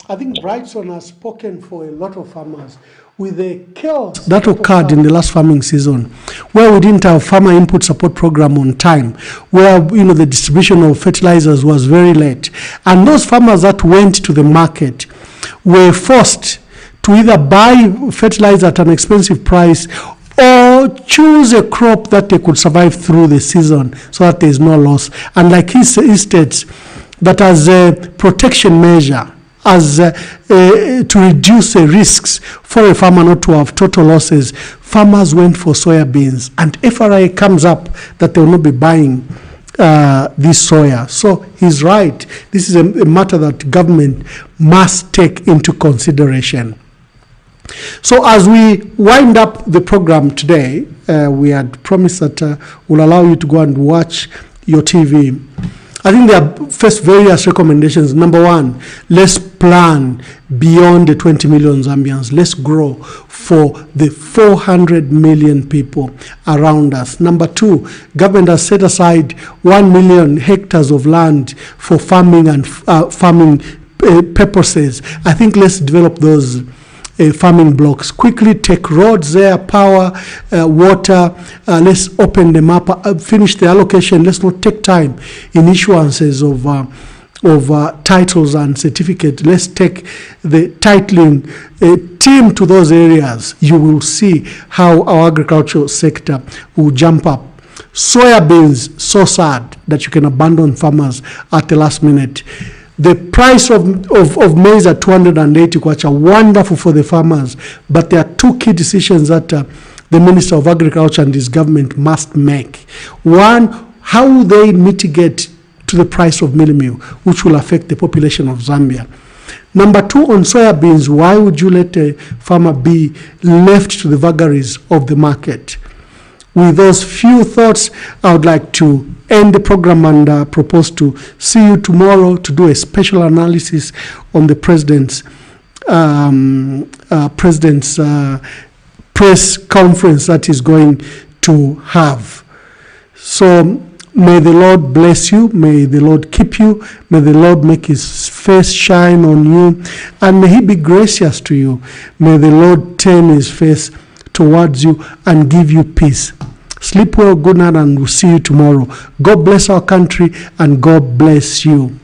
I think Brightson has spoken for a lot of farmers. With the chaos that occurred in the last farming season, where we didn't have farmer input support program on time, where the distribution of fertilizers was very late, and those farmers that went to the market were forced to either buy fertilizer at an expensive price or choose a crop that they could survive through the season so that there is no loss. And like he states, that as a protection measure, as to reduce the risks for a farmer not to have total losses, farmers went for soya beans. And FRA comes up that they will not be buying this soya. So he's right. This is a matter that government must take into consideration. So as we wind up the program today, we had promised that we'll allow you to go and watch your TV. I think there are first various recommendations. Number one, let's plan beyond the 20 million Zambians. Let's grow for the 400 million people around us. Number two, government has set aside 1 million hectares of land for farming and farming purposes. I think let's develop those farming blocks. Quickly take roads there, power, water. Let's open them up, finish the allocation. Let's not take time in issuances of titles and certificates. Let's take the titling team to those areas. You will see how our agricultural sector will jump up. Soya beans, so sad that you can abandon farmers at the last minute. The price of maize at 280 kwacha, wonderful for the farmers, but there are two key decisions that the Minister of Agriculture and his government must make. One, how will they mitigate to the price of mealie-meal, which will affect the population of Zambia? Number two, on soya beans, why would you let a farmer be left to the vagaries of the market? With those few thoughts, I would like to end the program and propose to see you tomorrow to do a special analysis on the president's press conference that he's going to have. So may the Lord bless you, may the Lord keep you, may the Lord make his face shine on you, and may he be gracious to you. May the Lord turn his face towards you and give you peace. Sleep well, good night, and we'll see you tomorrow. God bless our country and God bless you.